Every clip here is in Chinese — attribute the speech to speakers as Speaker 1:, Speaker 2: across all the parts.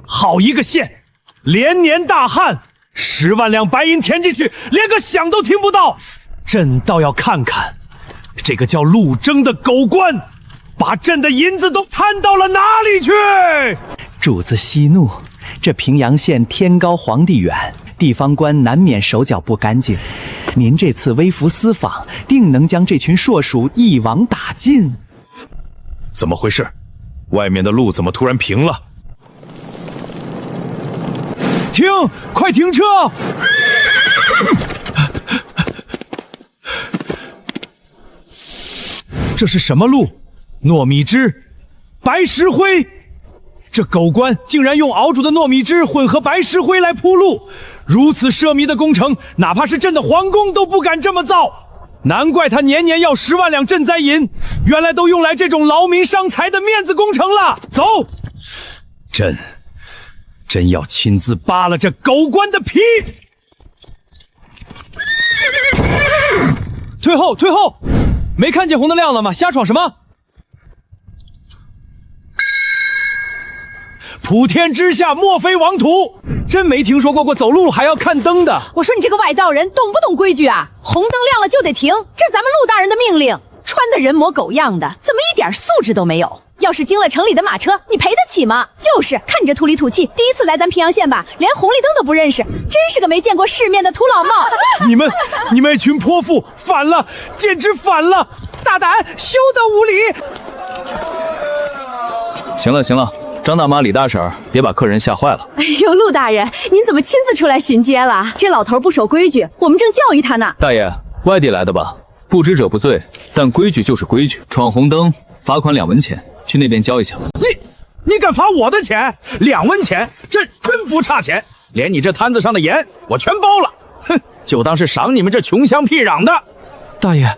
Speaker 1: 好一个县，连年大旱，10万两白银填进去，连个响都听不到。朕倒要看看，这个叫陆征的狗官，把朕的银子都贪到了哪里去？
Speaker 2: 主子息怒，这平阳县天高皇帝远，地方官难免手脚不干净。您这次微服私访，定能将这群硕鼠一网打尽。
Speaker 1: 怎么回事？外面的路怎么突然平了？停！快停车！这是什么路？糯米汁、白石灰。这狗官竟然用熬煮的糯米汁混合白石灰来铺路，如此奢靡的工程，哪怕是朕的皇宫都不敢这么造。难怪他年年要10万两赈灾银，原来都用来这种劳民伤财的面子工程了。走，朕要亲自扒了这狗官的皮！退后，退后！没看见红灯亮了吗？瞎闯什么？普天之下莫非王土，真没听说过走路还要看灯的。
Speaker 3: 我说你这个外道人懂不懂规矩啊？红灯亮了就得停，这是咱们陆大人的命令。穿的人模狗样的，怎么一点素质都没有？要是经了城里的马车，你赔得起吗？就是看你这土里土气，第一次来咱平阳县吧，连红绿灯都不认识，真是个没见过世面的土老帽。
Speaker 1: 你们一群泼妇，反了，简直反了！大胆，休得无礼！
Speaker 4: 行了行了，张大妈、李大婶，别把客人吓坏了。
Speaker 3: 哎呦，陆大人，您怎么亲自出来巡街了？这老头不守规矩，我们正教育他呢。
Speaker 4: 大爷，外地来的吧？不知者不罪，但规矩就是规矩，闯红灯罚款2文钱，去那边交一下。
Speaker 1: 你敢罚我的钱？2文钱，这真不差钱，连你这摊子上的盐我全包了。哼，就当是赏你们这穷乡僻壤的。
Speaker 5: 大爷，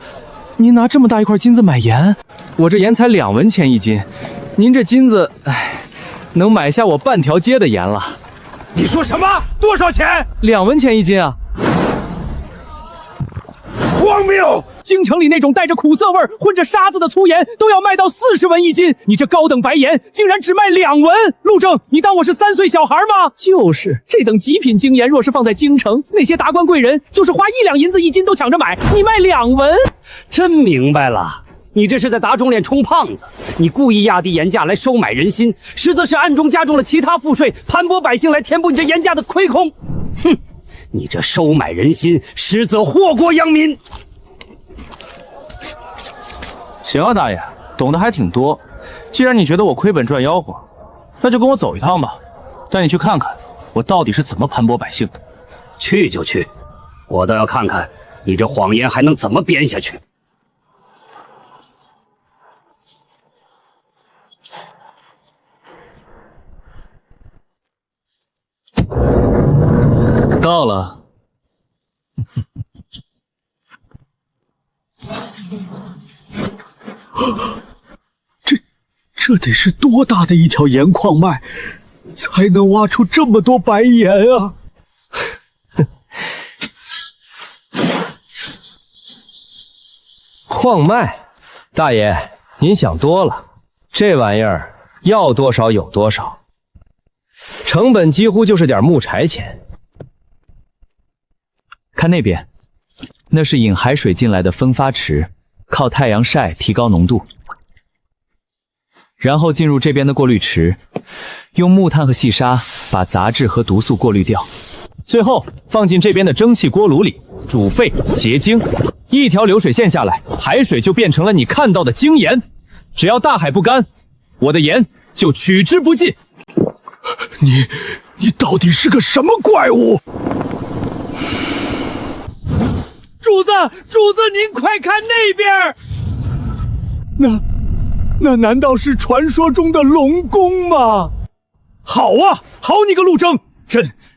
Speaker 5: 您拿这么大一块金子买盐，我这盐才2文钱一斤，您这金子，能买下我半条街的盐了。
Speaker 1: 你说什么？多少钱
Speaker 5: ？2文钱一斤啊！
Speaker 1: 荒谬！京城里那种带着苦涩味儿、混着沙子的粗盐都要卖到40文一斤，你这高等白盐竟然只卖2文！陆正，你当我是3岁小孩吗？就是这等极品精盐，若是放在京城，那些达官贵人就是花1两银子一斤都抢着买，你卖2文？
Speaker 6: 真明白了，你这是在打肿脸充胖子，你故意压低盐价来收买人心，实则是暗中加重了其他赋税，盘剥百姓来填补你这盐价的亏空。哼！你这收买人心，实则祸国殃民。
Speaker 5: 行啊，大爷，懂得还挺多。既然你觉得我亏本赚吆喝，那就跟我走一趟吧，带你去看看我到底是怎么盘剥百姓的。
Speaker 6: 去就去，我倒要看看你这谎言还能怎么编下去。
Speaker 4: 到了。
Speaker 1: 这得是多大的一条盐矿脉，才能挖出这么多白盐啊！
Speaker 7: 矿脉，大爷，您想多了，这玩意儿要多少有多少，成本几乎就是点木柴钱。
Speaker 2: 看那边，那是引海水进来的分发池，靠太阳晒提高浓度，然后进入这边的过滤池，用木炭和细沙把杂质和毒素过滤掉，最后放进这边的蒸汽锅炉里煮沸结晶，一条流水线下来，海水就变成了你看到的精盐。只要大海不干，我的盐就取之不尽。
Speaker 1: 你到底是个什么怪物？主子，您快看那边！那难道是传说中的龙宫吗？好啊，好你个陆征，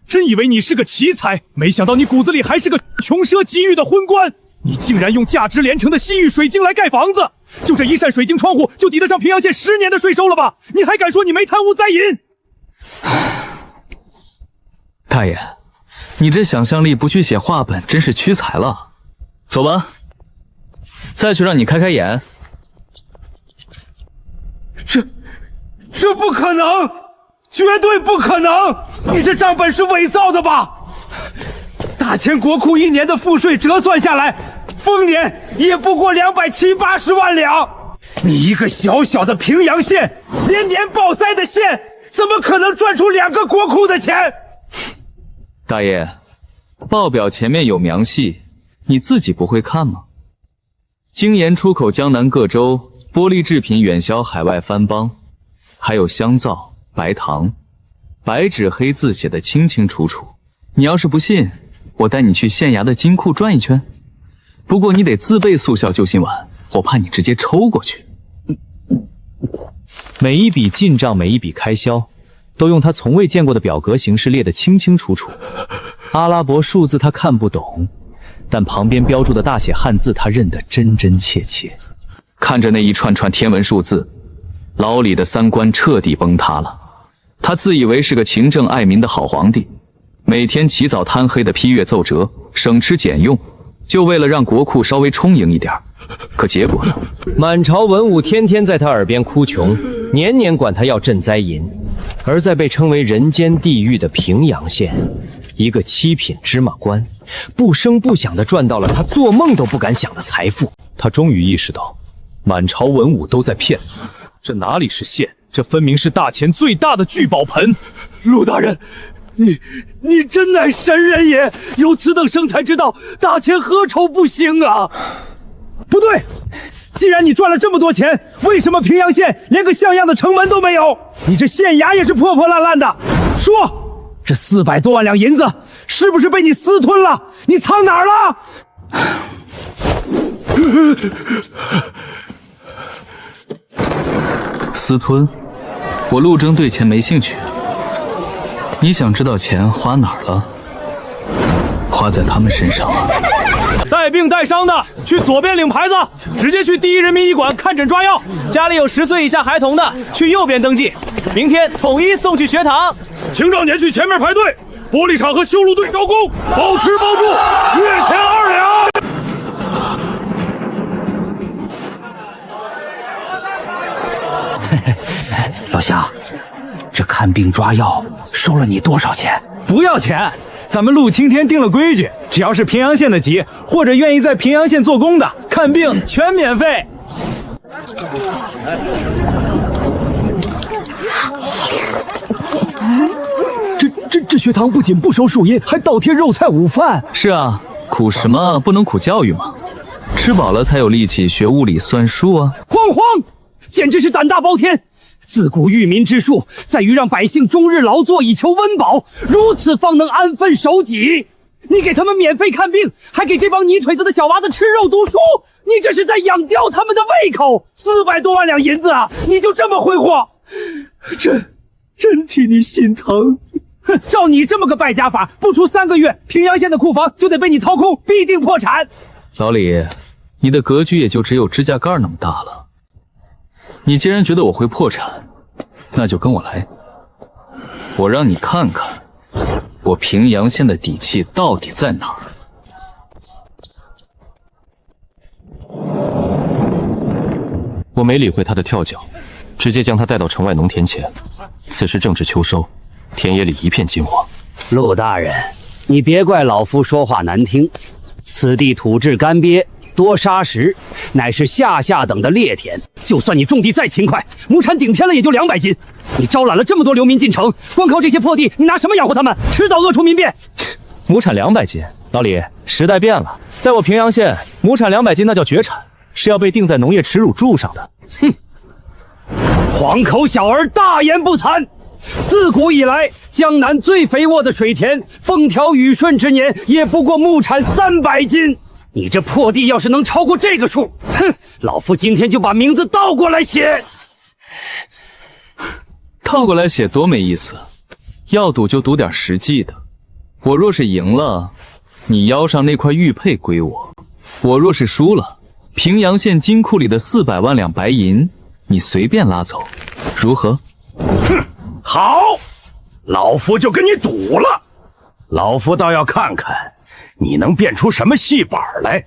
Speaker 1: 真以为你是个奇才，没想到你骨子里还是个穷奢极欲的昏官。你竟然用价值连城的西域水晶来盖房子，就这一扇水晶窗户就抵得上平阳县10年的税收了吧？你还敢说你没贪污灾银？
Speaker 4: 大爷，你这想象力不去写话本，真是屈才了。走吧，再去让你开眼。
Speaker 1: 这不可能！绝对不可能！你这账本是伪造的吧？大钱国库1年的赋税折算下来，丰年也不过270-80万两。你一个小小的平阳县，连年报灾的县，怎么可能赚出2个国库的钱？
Speaker 4: 大爷，报表前面有明细，你自己不会看吗？精盐出口江南各州，玻璃制品远销海外番邦，还有香皂、白糖，白纸黑字写得清清楚楚。你要是不信，我带你去县衙的金库转一圈。不过你得自备速效救心丸，我怕你直接抽过去。
Speaker 2: 每一笔进账，每一笔开销，都用他从未见过的表格形式列得清清楚楚。阿拉伯数字他看不懂，但旁边标注的大写汉字他认得真真切切。
Speaker 4: 看着那一串串天文数字，老李的三观彻底崩塌了。他自以为是个勤政爱民的好皇帝，每天起早贪黑的批阅奏折，省吃俭用，就为了让国库稍微充盈一点。可结果呢？
Speaker 7: 满朝文武天天在他耳边哭穷，年年管他要赈灾银。而在被称为人间地狱的平阳县，一个七品芝麻官，不声不响地赚到了他做梦都不敢想的财富。
Speaker 2: 他终于意识到，满朝文武都在骗他，这哪里是县，这分明是大钱最大的聚宝盆。
Speaker 1: 陆大人，你真乃神人也！有此等生财之道，大钱何愁不行啊？不对，既然你赚了这么多钱，为什么平阳县连个像样的城门都没有？你这县衙也是破破烂烂的。说，这400多万两银子是不是被你私吞了？你藏哪儿了？
Speaker 4: 私吞？我陆征对钱没兴趣。你想知道钱花哪儿了？花在他们身上了。
Speaker 1: 带病带伤的去左边领牌子，直接去第一人民医馆看诊抓药。
Speaker 2: 家里有10岁以下孩童的去右边登记，明天统一送去学堂。
Speaker 1: 青壮年去前面排队，玻璃厂和修路队招工，包吃包住，月钱2两。
Speaker 6: 老乡，这看病抓药收了你多少钱？
Speaker 1: 不要钱，咱们陆青天定了规矩，只要是平阳县的籍，或者愿意在平阳县做工的，看病全免费。这学堂不仅不收树荫，还倒贴肉菜午饭。
Speaker 4: 是啊，苦什么不能苦教育吗？吃饱了才有力气学物理算术啊！
Speaker 6: 慌，简直是胆大包天！自古育民之术，在于让百姓终日劳作以求温饱，如此方能安分守己。你给他们免费看病，还给这帮泥腿子的小娃子吃肉读书，你这是在养刁他们的胃口。400多万两银子啊，你就这么挥霍？真替你心疼。哼，照你这么个败家法，不出3个月，平阳县的库房就得被你掏空，必定破产。
Speaker 4: 老李，你的格局也就只有指甲盖那么大了。你既然觉得我会破产，那就跟我来，我让你看看我平阳县的底气到底在哪儿。
Speaker 8: 我没理会他的跳脚，直接将他带到城外农田前。此时正值秋收，田野里一片金黄。
Speaker 6: 陆大人，你别怪老夫说话难听，此地土质干瘪，多沙石，乃是下等的劣田。就算你种地再勤快，亩产顶天了也就200斤。你招揽了这么多流民进城，光靠这些破地，你拿什么养活他们？迟早饿出民变。
Speaker 2: 亩产200斤，老李，时代变了，在我平阳县，亩产200斤那叫绝产，是要被钉在农业耻辱柱上的。
Speaker 6: 哼，黄口小儿大言不惭。自古以来，江南最肥沃的水田，风调雨顺之年也不过亩产300斤。你这破地要是能超过这个数，哼，老夫今天就把名字倒过来写。
Speaker 4: 倒过来写多没意思，要赌就赌点实际的。我若是赢了，你腰上那块玉佩归我；我若是输了，平阳县金库里的400万两白银，你随便拉走，如何？
Speaker 1: 哼，好，老夫就跟你赌了。老夫倒要看看你能变出什么戏板来。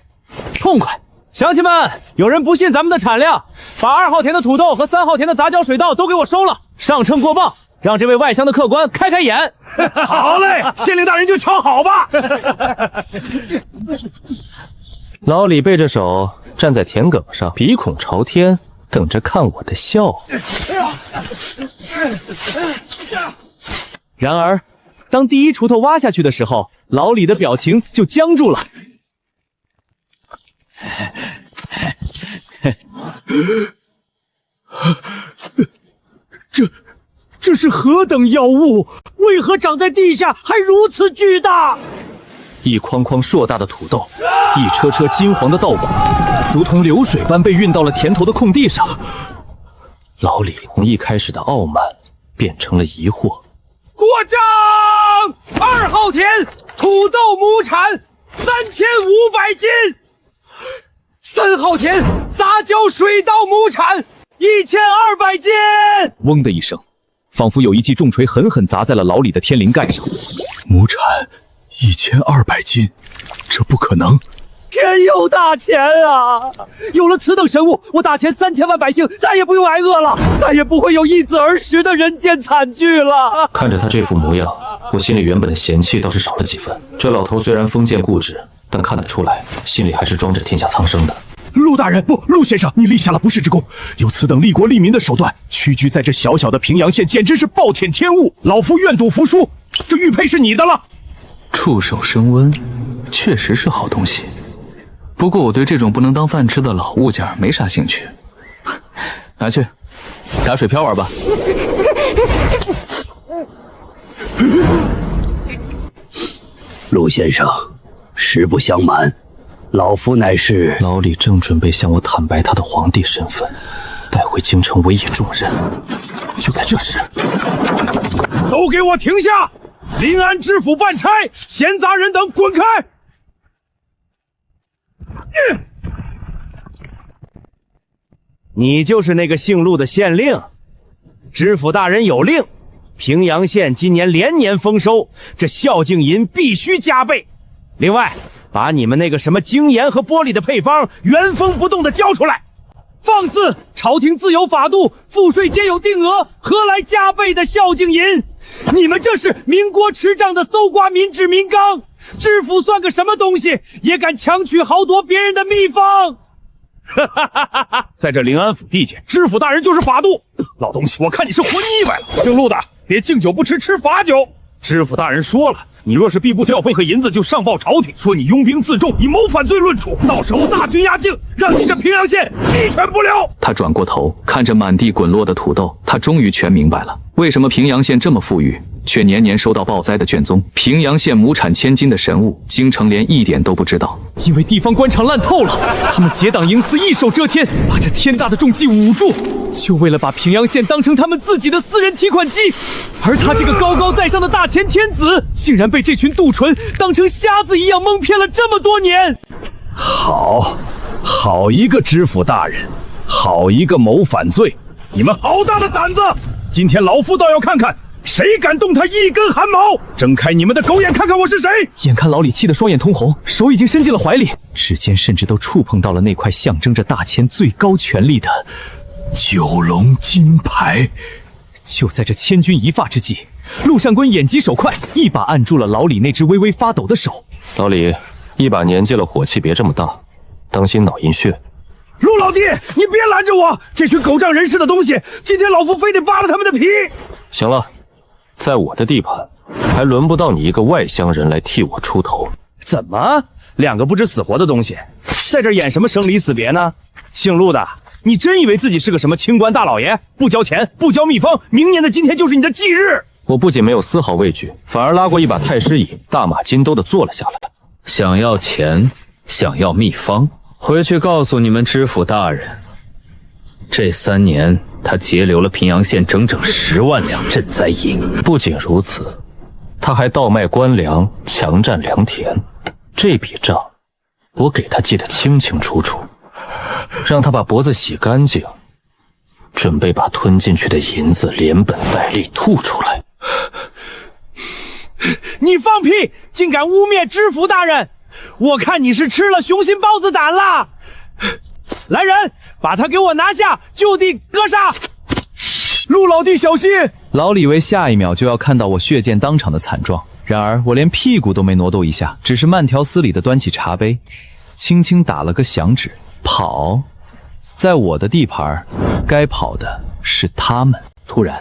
Speaker 2: 痛快！乡亲们，有人不信咱们的产量，把2号田的土豆和3号田的杂交水稻都给我收了，上称过磅。
Speaker 5: 让这位外乡的客官开开眼。
Speaker 1: 好嘞，县令大人就瞧好吧。
Speaker 8: 老李背着手站在田埂上，鼻孔朝天，等着看我的笑话。
Speaker 2: 然而，当第一锄头挖下去的时候，老李的表情就僵住了。
Speaker 1: 这是何等妖物？为何长在地下还如此巨大？
Speaker 2: 一筐筐硕大的土豆，一车车金黄的稻谷，如同流水般被运到了田头的空地上。
Speaker 8: 老李从一开始的傲慢变成了疑惑。
Speaker 1: 过账！2号田土豆亩产3500斤。3号田杂交水稻亩产1200斤。
Speaker 2: 嗡的一声，仿佛有一记重锤狠狠砸在了老李的天灵盖上。
Speaker 1: 亩产1200斤，这不可能！
Speaker 6: 天佑大钱啊！有了此等神物，我大钱3000万百姓再也不用挨饿了，再也不会有一子而食的人间惨剧了。
Speaker 8: 看着他这副模样，我心里原本的嫌弃倒是少了几分。这老头虽然封建固执，但看得出来，心里还是装着天下苍生的。
Speaker 1: 陆大人，不，陆先生，你立下了不世之功，有此等利国利民的手段，屈居在这小小的平阳县，简直是暴殄天物。老夫愿赌服输，这玉佩是你的了。
Speaker 4: 触手升温，确实是好东西。不过我对这种不能当饭吃的老物件没啥兴趣。拿去，打水漂玩吧。
Speaker 6: 陆先生，实不相瞒，老夫乃是……
Speaker 8: 老李正准备向我坦白他的皇帝身份，带回京城委以重任。就在这时，
Speaker 1: 都给我停下！临安知府办差，闲杂人等滚开！
Speaker 7: 你就是那个姓陆的县令。知府大人有令，平阳县今年连年丰收，这孝敬银必须加倍。另外，把你们那个什么精盐和玻璃的配方原封不动的交出来。
Speaker 1: 放肆！朝廷自有法度，赋税皆有定额，何来加倍的孝敬银？你们这是民国持仗的搜刮民脂民膏，知府算个什么东西，也敢强取豪夺别人的秘方？
Speaker 9: 在这临安府地界，知府大人就是法度。老东西，我看你是活腻歪了。姓陆的，别敬酒不吃吃罚酒。知府大人说了，你若是必不交费和银子，就上报朝廷，说你拥兵自重，以谋反罪论处。到时候大军压境，让你这平阳县鸡犬不留。
Speaker 4: 他转过头，看着满地滚落的土豆，他终于全明白了，为什么平阳县这么富裕，却年年收到暴灾的卷宗。平阳县亩产1000斤的神物，京城连一点都不知道。
Speaker 2: 因为地方官场烂透了，他们结党营私，一手遮天，把这天大的重计捂住，就为了把平阳县当成他们自己的私人提款机。而他这个高高在上的大前天子，竟然被这群杜淳当成瞎子一样蒙骗了这么多年。
Speaker 9: 好一个知府大人，好一个谋反罪！你们好大的胆子！今天老夫倒要看看，谁敢动他一根汗毛！睁开你们的狗眼，看看我是谁！
Speaker 2: 眼看老李气得双眼通红，手已经伸进了怀里，指尖甚至都触碰到了那块象征着大千最高权力的
Speaker 1: 九龙金牌。
Speaker 2: 就在这千钧一发之际，陆上官眼疾手快，一把按住了老李那只微微发抖的手。
Speaker 8: 老李，一把年纪了，火气别这么大，当心脑溢血。
Speaker 9: 陆老弟，你别拦着我！这群狗仗人势的东西，今天老夫非得扒了他们的皮！
Speaker 8: 行了，在我的地盘，还轮不到你一个外乡人来替我出头。
Speaker 7: 怎么，两个不知死活的东西，在这演什么生离死别呢？姓陆的，你真以为自己是个什么清官大老爷？不交钱，不交秘方，明年的今天就是你的忌日！
Speaker 8: 我不仅没有丝毫畏惧，反而拉过一把太师椅，大马金兜的坐了下来。
Speaker 4: 想要钱，想要秘方，回去告诉你们知府大人，这3年他截留了平阳县整整10万两赈灾银。
Speaker 8: 不仅如此，他还倒卖官粮，强占良田。这笔账，我给他记得清清楚楚，让他把脖子洗干净，准备把吞进去的银子连本带利吐出来。
Speaker 1: 你放屁！竟敢污蔑知府大人！我看你是吃了雄心豹子胆了！来人，把他给我拿下，就地格杀！陆老弟小心！
Speaker 2: 老李以为下一秒就要看到我血溅当场的惨状，然而我连屁股都没挪动一下，只是慢条斯理地端起茶杯，轻轻打了个响指，跑。在我的地盘，该跑的是他们。突然，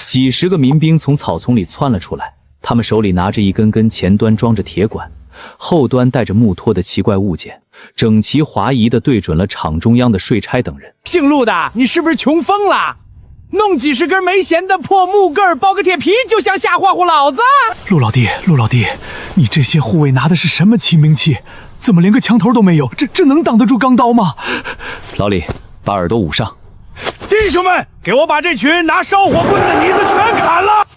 Speaker 2: 几十个民兵从草丛里窜了出来，他们手里拿着一根根前端装着铁管，后端带着木托的奇怪物件，整齐划一地对准了场中央的税差等人。
Speaker 1: 姓陆的，你是不是穷疯了？弄几十根没弦的破木棍包个铁皮，就想吓唬唬老子？陆老弟，你这些护卫拿的是什么骑兵器？怎么连个墙头都没有？这能挡得住钢刀吗？
Speaker 2: 老李，把耳朵捂上。
Speaker 1: 弟兄们，给我把这群拿烧火棍的妮子全砍了！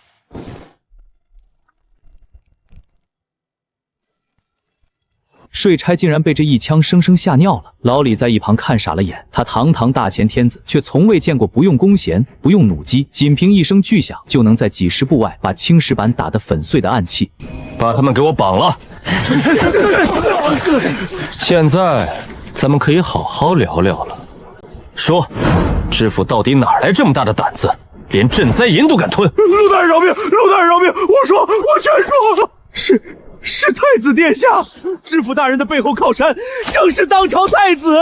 Speaker 2: 税差竟然被这一枪生生吓尿了。老李在一旁看傻了眼，他堂堂大前天子，却从未见过不用弓弦、不用弩机，仅凭一声巨响就能在几十步外把青石板打得粉碎的暗器。
Speaker 8: 把他们给我绑了。现在咱们可以好好聊聊了。说，知府到底哪来这么大的胆子，连赈灾银都敢吞？
Speaker 1: 陆大人饶命！陆大人饶命！我全说了，是太子殿下，知府大人的背后靠山正是当朝太子。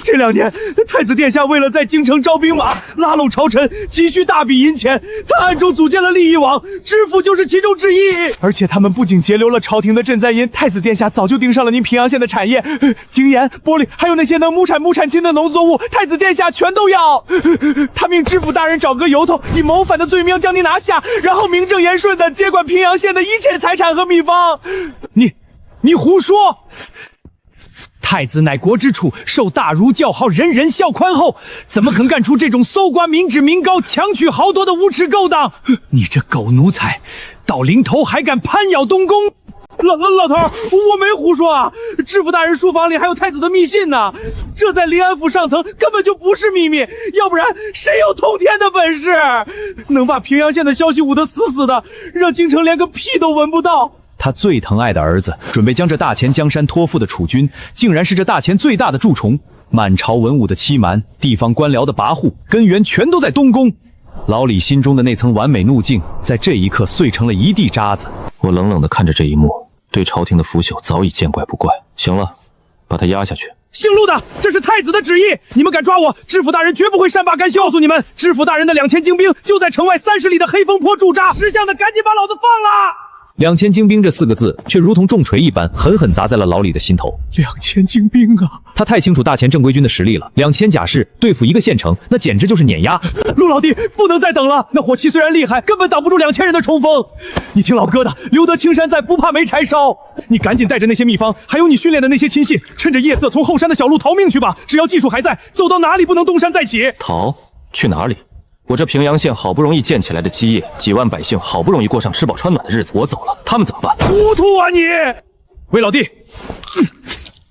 Speaker 1: 这2年，太子殿下为了在京城招兵马，拉拢朝臣，急需大笔银钱，他暗中组建了利益网，知府就是其中之一。而且他们不仅截留了朝廷的赈灾银，太子殿下早就盯上了您平阳县的产业，精盐、玻璃，还有那些能亩产金的农作物，太子殿下全都要。他命知府大人找个由头，以谋反的罪名将您拿下，然后名正言顺地接管平阳县的一切财产和秘方。你胡说！太子乃国之储，受大儒教号，人人孝宽厚，怎么肯干出这种搜刮民脂民膏、强取豪夺的无耻勾当？你这狗奴才，到临头还敢攀咬东宫！老头，我没胡说啊！知府大人书房里还有太子的密信呢，这在临安府上层根本就不是秘密，要不然谁有通天的本事，能把平阳县的消息捂得死死的，让京城连个屁都闻不到？
Speaker 2: 他最疼爱的儿子，准备将这大钱江山托付的储君，竟然是这大钱最大的蛀虫。满朝文武的欺瞒，地方官僚的跋扈，根源全都在东宫。老李心中的那层完美怒劲，在这一刻碎成了一地渣子。
Speaker 8: 我冷冷地看着这一幕，对朝廷的腐朽早已见怪不怪。行了，把他压下去。
Speaker 1: 姓陆的，这是太子的旨意，你们敢抓我，知府大人绝不会善罢甘休。告诉你们，知府大人的2000精兵就在城外30里的黑风坡驻扎，识相的赶紧把老子放了
Speaker 2: ！2000精兵这4个字，却如同重锤一般，狠狠砸在了老李的心头。
Speaker 1: 2000精兵啊！
Speaker 2: 他太清楚大前正规军的实力了，2000甲士对付一个县城，那简直就是碾压。
Speaker 1: 陆老弟，不能再等了，那火器虽然厉害，根本挡不住2000人的冲锋。你听老哥的，留得青山在，不怕没柴烧。你赶紧带着那些秘方，还有你训练的那些亲信，趁着夜色从后山的小路逃命去吧。只要技术还在，走到哪里不能东山再起。
Speaker 8: 逃？去哪里？我这平阳县好不容易建起来的基业，几万百姓好不容易过上吃饱穿暖的日子，我走了，他们怎么办？
Speaker 1: 糊涂啊你！魏老弟，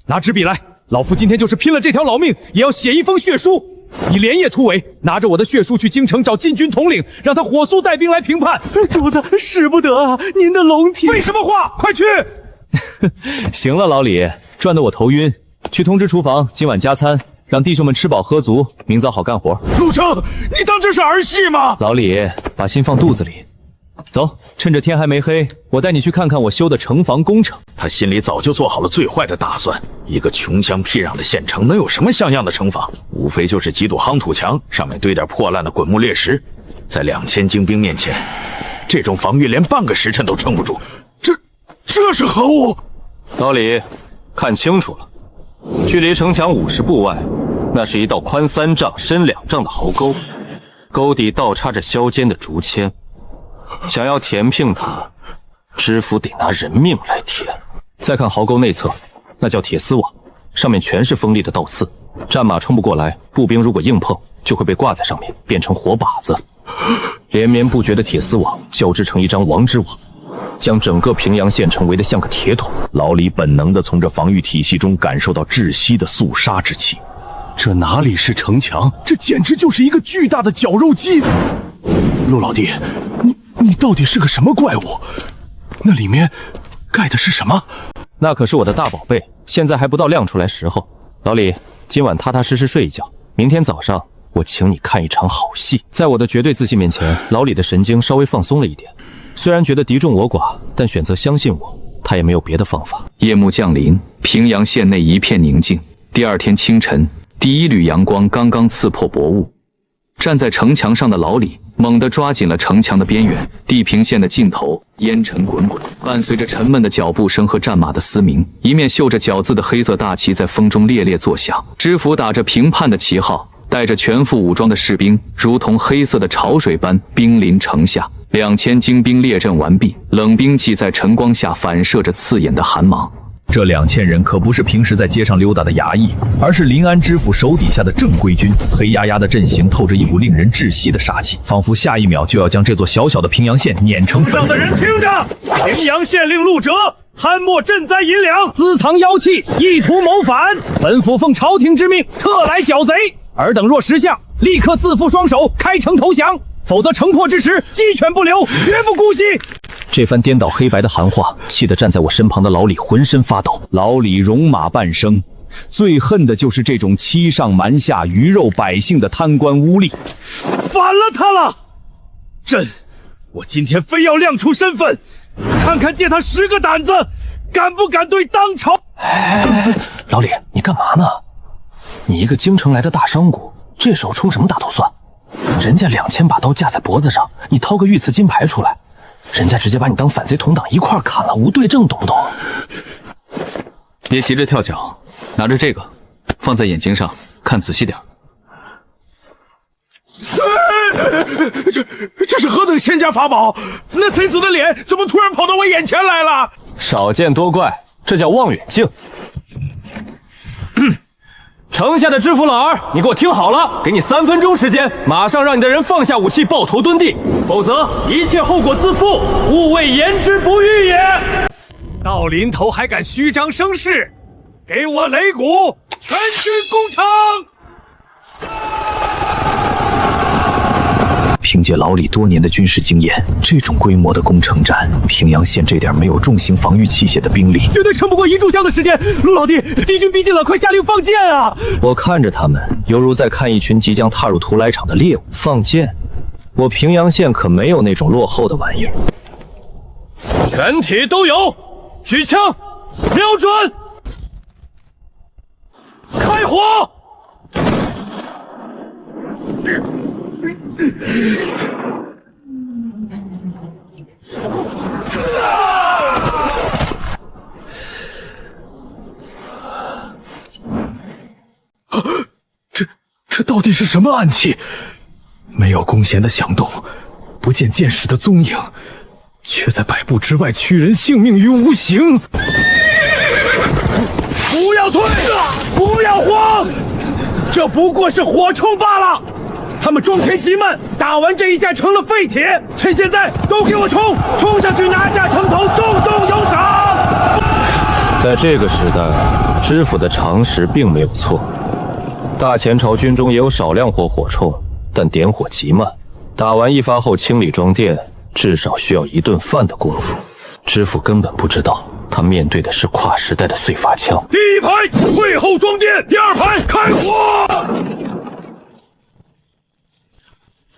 Speaker 1: 拿纸笔来，老夫今天就是拼了这条老命，也要写一封血书。你连夜突围，拿着我的血书去京城找禁军统领，让他火速带兵来平叛。主子，使不得啊！您的龙体……废什么话，快去！
Speaker 2: 行了，老李，转得我头晕，去通知厨房今晚加餐。让弟兄们吃饱喝足，明早好干活。
Speaker 1: 陆成，你当这是儿戏吗？
Speaker 2: 老李，把心放肚子里。走，趁着天还没黑，我带你去看看我修的城防工程。
Speaker 9: 他心里早就做好了最坏的打算。一个穷乡僻壤的县城，能有什么像样的城防？无非就是几堵夯土墙，上面堆点破烂的滚木裂石。在2000精兵面前，这种防御连半个时辰都撑不住。这是何物？
Speaker 8: 老李，看清楚了。距离城墙50步外，那是一道宽3丈、深2丈的壕沟，沟底倒插着削尖的竹签。想要填平它，知府得拿人命来填。再看壕沟内侧，那叫铁丝网，上面全是锋利的倒刺，战马冲不过来，步兵如果硬碰，就会被挂在上面，变成活靶子。连绵不绝的铁丝网交织成一张王之网，将整个平阳县城围得像个铁桶。
Speaker 9: 老李本能地从这防御体系中感受到窒息的肃杀之气。这哪里是城墙，这简直就是一个巨大的绞肉机！陆老弟，你到底是个什么怪物？那里面盖的是什么？
Speaker 8: 那可是我的大宝贝，现在还不到亮出来时候。老李，今晚踏踏实实睡一觉，明天早上我请你看一场好戏。在我的绝对自信面前，老李的神经稍微放松了一点。虽然觉得敌众我寡，但选择相信我，他也没有别的方法。
Speaker 4: 夜幕降临，平阳县内一片宁静。第二天清晨，第一缕阳光刚刚刺破薄雾，站在城墙上的老李猛地抓紧了城墙的边缘。地平线的尽头，烟尘滚滚，伴随着沉闷的脚步声和战马的嘶鸣，一面绣着角字的黑色大旗在风中猎猎作响。知府打着平叛的旗号，带着全副武装的士兵，如同黑色的潮水般兵临城下。2000精兵列阵完毕，冷兵器在晨光下反射着刺眼的寒芒。
Speaker 1: 这2000人可不是平时在街上溜达的衙役，而是临安知府手底下的正规军。黑压压的阵型透着一股令人窒息的杀气，仿佛下一秒就要将这座小小的平阳县碾成粉。
Speaker 9: 上的人听着，平阳县令陆哲贪没赈灾银两，
Speaker 6: 私藏妖器，意图谋反。本府奉朝廷之命，特来剿贼。尔等若识相，立刻自负双手，开城投降。否则城破之时，鸡犬不留，绝不姑息。
Speaker 8: 这番颠倒黑白的喊话，气得站在我身旁的老李浑身发抖。
Speaker 1: 老李戎马半生，最恨的就是这种欺上瞒下、鱼肉百姓的贪官污吏。
Speaker 9: 反了他了！我今天非要亮出身份，看看借他10个胆子，敢不敢对当朝？
Speaker 8: 老李，你干嘛呢？你一个京城来的大商贾，这时候冲什么大头蒜？人家2000把刀架在脖子上，你掏个御赐金牌出来，人家直接把你当反贼同党一块砍了，无对证，懂不懂？
Speaker 4: 别急着跳脚，拿着这个放在眼睛上看仔细点。
Speaker 9: 这是何等仙家法宝？那贼子的脸怎么突然跑到我眼前来了？
Speaker 8: 少见多怪，这叫望远镜。城下的知府老儿，你给我听好了，给你3分钟时间，马上让你的人放下武器，抱头蹲地，否则一切后果自负，勿谓言之不预也。
Speaker 9: 到临头还敢虚张声势，给我擂鼓，全军攻城！
Speaker 1: 凭借老李多年的军事经验，这种规模的攻城战，平阳县这点没有重型防御器械的兵力，
Speaker 6: 绝对撑不过1炷香的时间。陆老弟，敌军逼近了，快下令放箭啊！
Speaker 8: 我看着他们，犹如在看一群即将踏入屠宰场的猎物。放箭？我平阳县可没有那种落后的玩意儿。全体都有，举枪，瞄准，开火！
Speaker 1: 这到底是什么暗器？没有弓弦的响动，不见箭矢的踪影，却在100步之外取人性命于无形。
Speaker 9: 不要退，不要慌，这不过是火铳罢了。他们装填极慢，打完这一下成了废铁。趁现在，都给我冲上去，拿下城头，重重有赏。
Speaker 8: 在这个时代，知府的常识并没有错。大前朝军中也有少量火铳，但点火极慢，打完一发后清理装电，至少需要1顿饭的功夫。知府根本不知道，他面对的是跨时代的碎发枪。
Speaker 9: 第一排退后装电，第2排开火。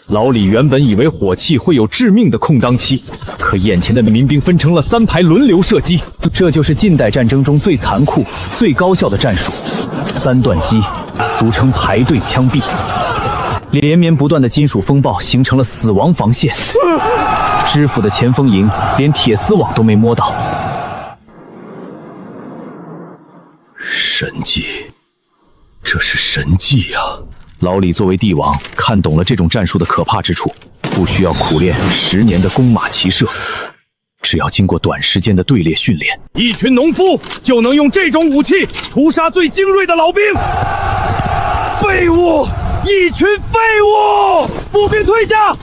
Speaker 1: 老李原本以为火器会有致命的空档期，可眼前的民兵分成了3排轮流射击，这就是近代战争中最残酷、最高效的战术——3段击，俗称排队枪毙。连绵不断的金属风暴形成了死亡防线，知府的前锋营连铁丝网都没摸到。神技，这是神技呀！老李作为帝王，看懂了这种战术的可怕之处，不需要苦练10年的弓马骑射，只要经过短时间的队列训练，
Speaker 9: 一群农夫就能用这种武器屠杀最精锐的老兵。废物，一群废物！步兵退下，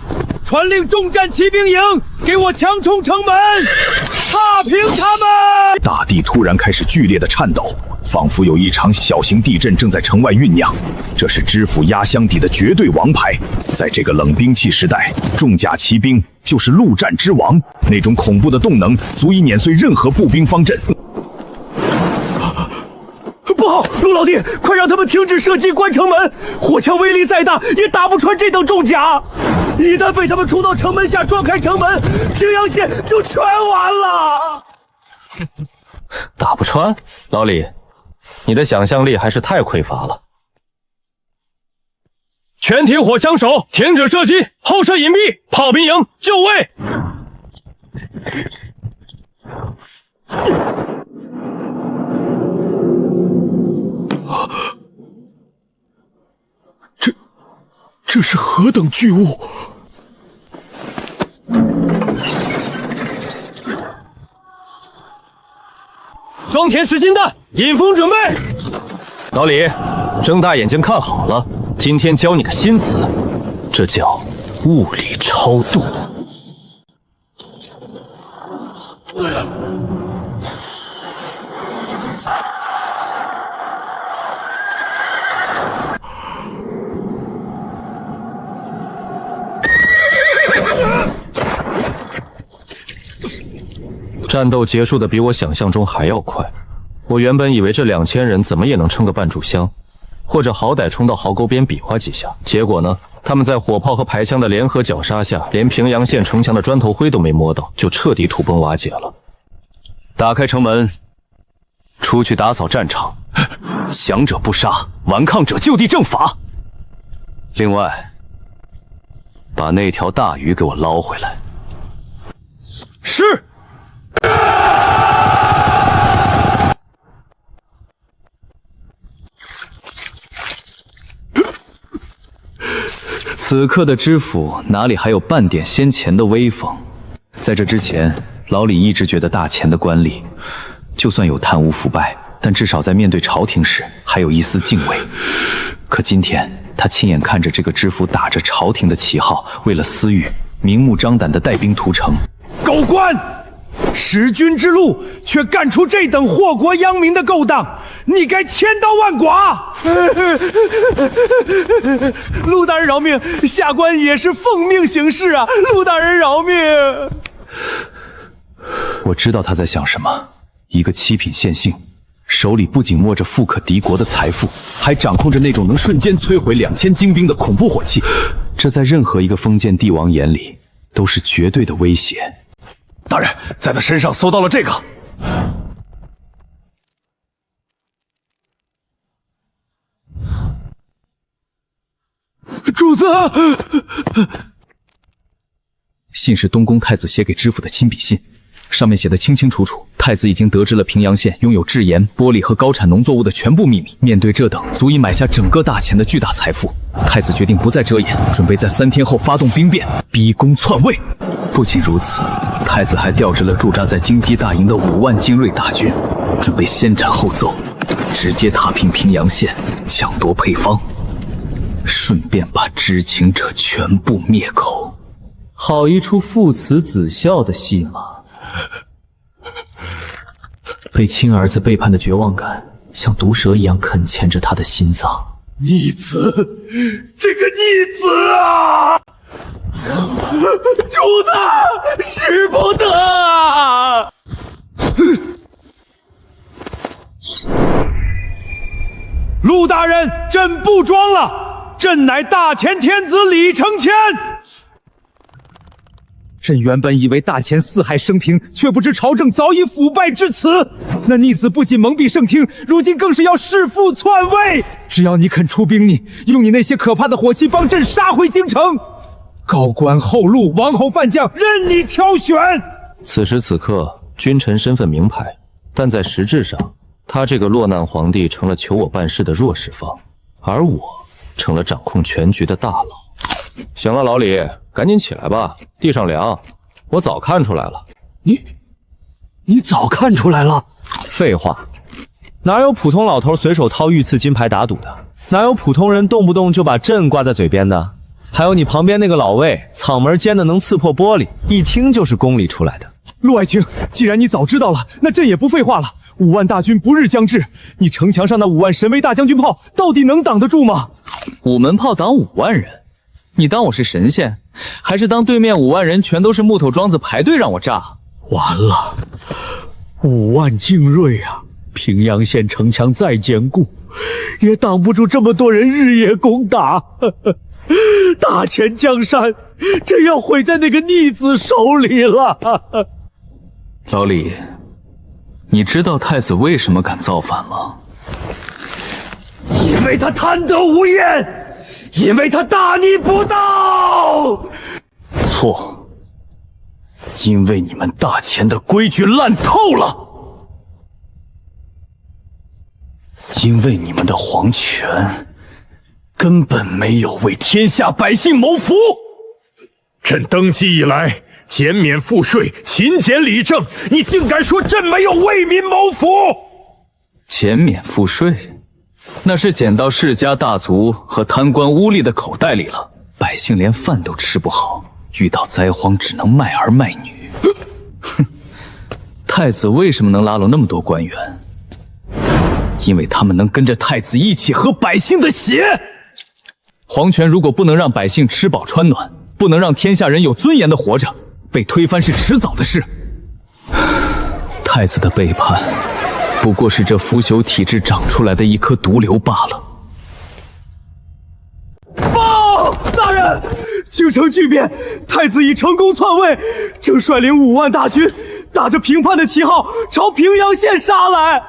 Speaker 9: 传令重战骑兵营，给我强冲城门，踏平他们！
Speaker 1: 大地突然开始剧烈的颤抖，仿佛有一场小型地震正在城外酝酿。这是知府压箱底的绝对王牌，在这个冷兵器时代，重甲骑兵就是陆战之王，那种恐怖的动能足以碾碎任何步兵方阵。
Speaker 9: 不好，
Speaker 6: 陆老弟，快让他们停止射击，关城门！火枪威力再大，也打不穿这等重甲。一旦被他们冲到城门下，撞开城门，平阳县就全完了。
Speaker 8: 打不穿，老李，你的想象力还是太匮乏了。
Speaker 2: 全体火枪手，停止射击，后撤隐蔽，炮兵营就位。
Speaker 9: 这是何等巨物！
Speaker 2: 装填实心弹，引风准备。
Speaker 8: 老李，睁大眼睛看好了，今天教你个新词，这叫物理超度。战斗结束的比我想象中还要快。我原本以为这2000人怎么也能撑个半炷香，或者好歹冲到壕沟边比划几下。结果呢，他们在火炮和排枪的联合绞杀下，连平阳县城墙的砖头灰都没摸到，就彻底土崩瓦解了。打开城门，出去打扫战场，降者不杀，顽抗者就地正法。另外，把那条大鱼给我捞回来。
Speaker 1: 是。
Speaker 4: 此刻的知府哪里还有半点先前的威风？在这之前，老李一直觉得大钱的官吏，就算有贪污腐败，但至少在面对朝廷时还有一丝敬畏。可今天，他亲眼看着这个知府打着朝廷的旗号，为了私欲，明目张胆地带兵屠城。
Speaker 1: 狗官！弑君之路，却干出这等祸国殃民的勾当，你该千刀万剐！陆大人饶命，下官也是奉命行事啊！陆大人饶命！
Speaker 4: 我知道他在想什么。一个七品县令，手里不仅握着富可敌国的财富，还掌控着那种能瞬间摧毁2000精兵的恐怖火器，这在任何一个封建帝王眼里都是绝对的威胁。
Speaker 9: 大人，在他身上搜到了这个。
Speaker 1: 主子，
Speaker 4: 信是东宫太子写给知府的亲笔信，上面写得清清楚楚，太子已经得知了平阳县拥有制盐、玻璃和高产农作物的全部秘密。面对这等足以买下整个大钱的巨大财富，太子决定不再遮掩，准备在3天后发动兵变，逼宫篡位。不仅如此，太子还调职了驻扎在京畿大营的5万精锐大军，准备先斩后奏，直接踏平平阳县，抢夺配方，顺便把知情者全部灭口。
Speaker 2: 好一出父慈子孝的戏码。被亲儿子背叛的绝望感，像毒蛇一样啃嵌着他的心脏。
Speaker 1: 逆子，这个逆子啊！主子，使不得啊！陆大人，朕不装了，朕乃大前天子李承乾。朕原本以为大钱四海升平，却不知朝政早已腐败至此。那逆子不仅蒙蔽圣听，如今更是要弑父篡位。只要你肯出兵逆，用你那些可怕的火器帮朕杀回京城，高官厚禄、王侯范将，任你挑选。
Speaker 8: 此时此刻，君臣身份明牌，但在实质上，他这个落难皇帝成了求我办事的弱势方，而我成了掌控全局的大佬。行了，老李，赶紧起来吧，地上凉。我早看出来了。
Speaker 6: 你早看出来了？
Speaker 2: 废话，哪有普通老头随手掏御赐金牌打赌的？哪有普通人动不动就把朕挂在嘴边的？还有你旁边那个老魏，嗓门尖的能刺破玻璃，一听就是宫里出来的。
Speaker 1: 陆爱卿，既然你早知道了，那朕也不废话了。5万大军不日将至，你城墙上那5万神威大将军炮到底能挡得住吗
Speaker 4: ？5门炮挡5万人，你当我是神仙，还是当对面5万人全都是木头桩子排队让我炸？
Speaker 1: 完了，5万精锐啊！平阳县城墙再坚固，也挡不住这么多人日夜攻打。大钱江山真要毁在那个逆子手里了。
Speaker 4: 老李，你知道太子为什么敢造反吗？
Speaker 1: 因为他贪得无厌，因为他大逆不道。
Speaker 8: 错，因为你们大钱的规矩烂透了，因为你们的皇权根本没有为天下百姓谋福。
Speaker 9: 朕登基以来，减免赋税，勤俭理政，你竟敢说朕没有为民谋福？
Speaker 4: 减免赋税，那是减到世家大族和贪官污吏的口袋里了，百姓连饭都吃不好，遇到灾荒只能卖儿卖女。哼，太子为什么能拉拢那么多官员？因为他们能跟着太子一起喝百姓的血。皇权如果不能让百姓吃饱穿暖，不能让天下人有尊严的活着，被推翻是迟早的事。太子的背叛，不过是这腐朽体制长出来的一颗毒瘤罢了。
Speaker 1: 报！大人，京城巨变，太子已成功篡位，正率领5万大军，打着平叛的旗号朝平阳县杀来，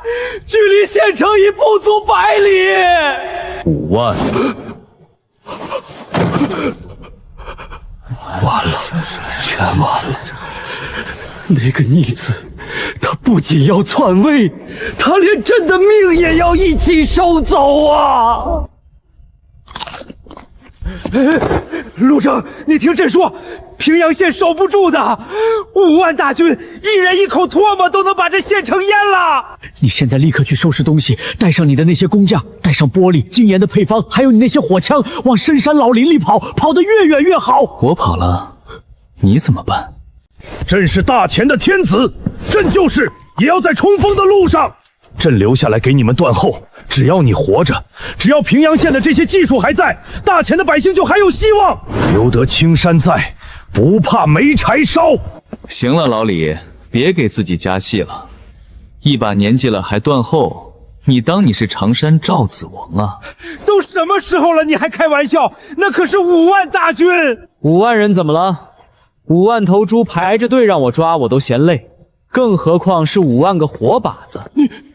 Speaker 1: 距离县城已不足100里。
Speaker 8: 5万，完了，全完了！
Speaker 1: 那个逆子，他不仅要篡位，他连朕的命也要一起收走啊！陆征，你听朕说，平阳县守不住的，5万大军，一人一口唾沫都能把这县城淹了。你现在立刻去收拾东西，带上你的那些工匠，带上玻璃、精盐的配方，还有你那些火枪，往深山老林里跑，跑得越远越好。
Speaker 4: 我跑了，你怎么办？
Speaker 9: 朕是大钱的天子，朕就是也要在冲锋的路上。朕留下来给你们断后，只要你活着，只要平阳县的这些技术还在，大钱的百姓就还有希望。留得青山在，不怕没柴烧。
Speaker 4: 行了，老李，别给自己加戏了。一把年纪了还断后，你当你是常山赵子王啊？
Speaker 1: 都什么时候了，你还开玩笑？那可是5万大军。
Speaker 2: 5万人怎么了？5万头猪排着队让我抓，我都嫌累，更何况是5万个活靶子。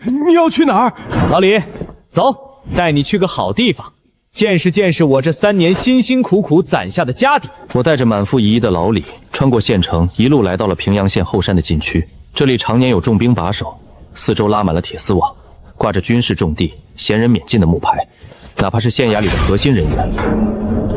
Speaker 1: 你要去哪儿？
Speaker 2: 老李，走，带你去个好地方，见识见识我这3年辛辛苦苦攒下的家底。
Speaker 8: 我带着满腹疑义的老李，穿过县城，一路来到了平阳县后山的禁区。这里常年有重兵把守，四周拉满了铁丝网，挂着军事重地、闲人免进的木牌。哪怕是县衙里的核心人员，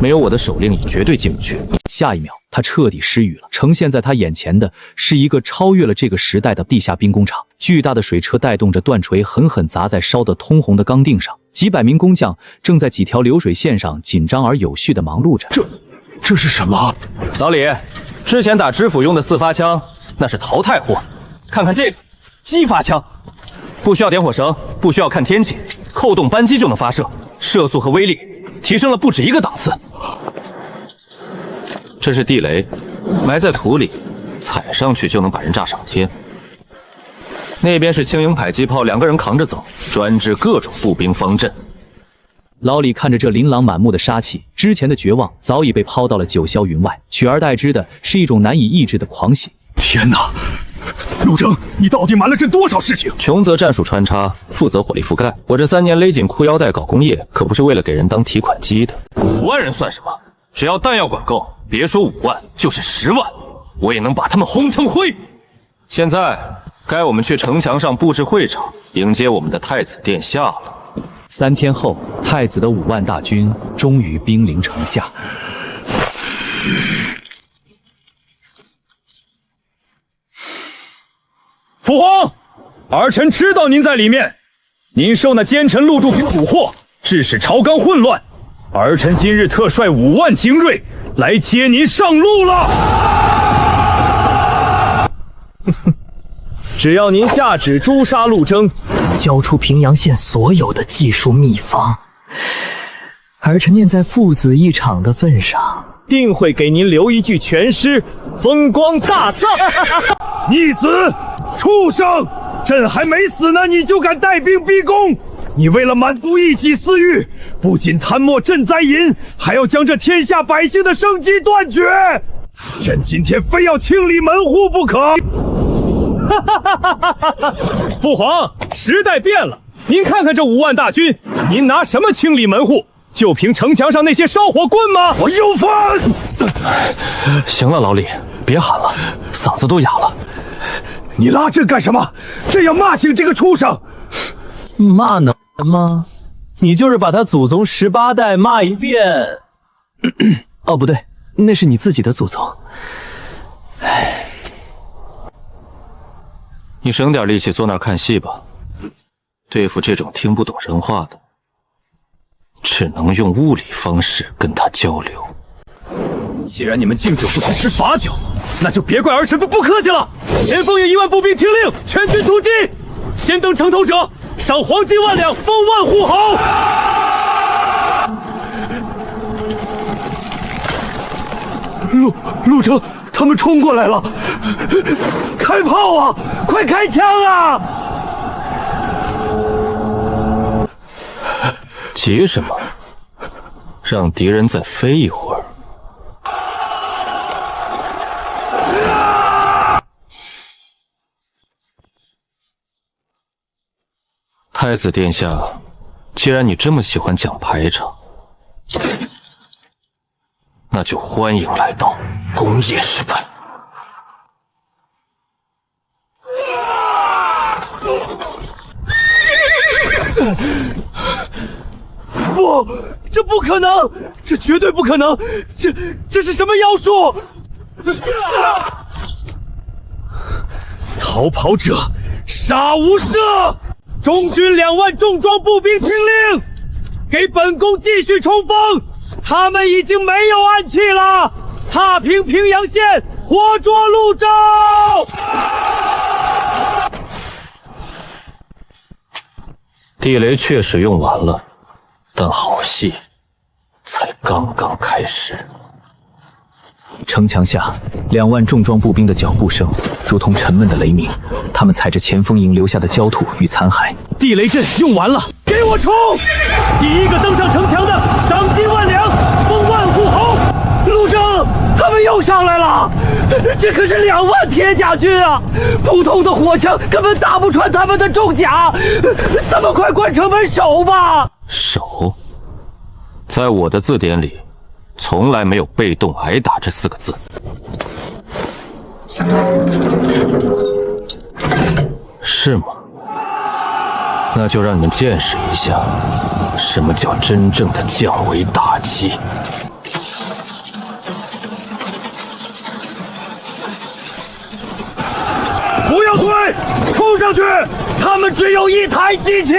Speaker 8: 没有我的手令也绝对进不去。
Speaker 2: 下一秒，他彻底失语了。呈现在他眼前的是一个超越了这个时代的地下兵工厂。巨大的水车带动着断锤，狠狠砸在烧得通红的钢锭上。几百名工匠正在几条流水线上紧张而有序地忙碌着。
Speaker 1: 这是什么？
Speaker 8: 老李，之前打知府用的4发枪，那是淘汰货。看看这个激发枪，不需要点火绳，不需要看天气，扣动扳机就能发射，射速和威力提升了不止一个档次。这是地雷，埋在土里，踩上去就能把人炸上天。那边是轻型迫击炮，2个人扛着走，专治各种步兵方阵。
Speaker 2: 老李看着这琳琅满目的杀气，之前的绝望早已被抛到了九霄云外，取而代之的是一种难以抑制的狂喜。
Speaker 9: 天哪！陆征，你到底瞒了朕多少事情？
Speaker 8: 穷则战术穿插，富则火力覆盖。我这3年勒紧裤腰带搞工业，可不是为了给人当提款机的。5万人算什么？只要弹药管够，别说5万，就是10万，我也能把他们轰成灰。现在该我们去城墙上布置会场，迎接我们的太子殿下了。
Speaker 2: 3天后，太子的5万大军终于兵临城下。
Speaker 9: 父皇，儿臣知道您在里面，您受那奸臣陆祝平蛊惑，致使朝纲混乱。儿臣今日特率5万精锐来接您上路了。
Speaker 2: 只要您下旨诛杀陆征，
Speaker 10: 交出平阳县所有的技术秘方，儿臣念在父子一场的份上，
Speaker 2: 定会给您留一具全尸，风光大葬。
Speaker 9: 逆子，畜生，朕还没死呢，你就敢带兵逼宫？你为了满足一己私欲，不仅贪墨赈灾银，还要将这天下百姓的生机断绝。朕今天非要清理门户不可。
Speaker 1: 父皇，时代变了，您看看这5万大军，您拿什么清理门户？就凭城墙上那些烧火棍吗？
Speaker 9: 我有份！
Speaker 8: 行了，老李，别喊了，嗓子都哑了。
Speaker 9: 你拉朕干什么？朕要骂醒这个畜生！
Speaker 7: 骂能吗？你就是把他祖宗18代骂一遍。哦，不对，那是你自己的祖宗。唉，
Speaker 8: 你省点力气坐那儿看戏吧。对付这种听不懂人话的，只能用物理方式跟他交流。
Speaker 1: 既然你们敬酒不吃吃罚酒，那就别怪儿臣不客气了。前锋有1万步兵听令，全军突击。先登城头者，赏黄金1万两，封万户侯。
Speaker 6: 陆征，他们冲过来了！开炮啊！快开枪啊！
Speaker 8: 急什么？让敌人再飞一会儿。太子殿下，既然你这么喜欢讲排场，那就欢迎来到工业时代。
Speaker 1: 不，这不可能，这绝对不可能，这是什么妖术？逃跑者，杀无赦！中军2万重装步兵听令，给本宫继续冲锋！他们已经没有暗器了，踏平平阳县，活捉陆昭！
Speaker 8: 地雷确实用完了，但好戏才刚刚开始。
Speaker 2: 城墙下2万重装步兵的脚步声如同沉闷的雷鸣，他们踩着前锋营留下的焦土与残骸。
Speaker 1: 地雷阵用完了，给我冲！第一个登上城墙的，赏金1万两，封万户侯。
Speaker 6: 陆征，他们又上来了，这可是2万铁甲军啊！普通的火枪根本打不穿他们的重甲，咱们快关城门守吧！
Speaker 8: 守，在我的字典里，从来没有被动挨打这4个字。是吗？那就让你们见识一下，什么叫真正的降维打击。
Speaker 9: 不要退，冲上去！他们只有1台机器。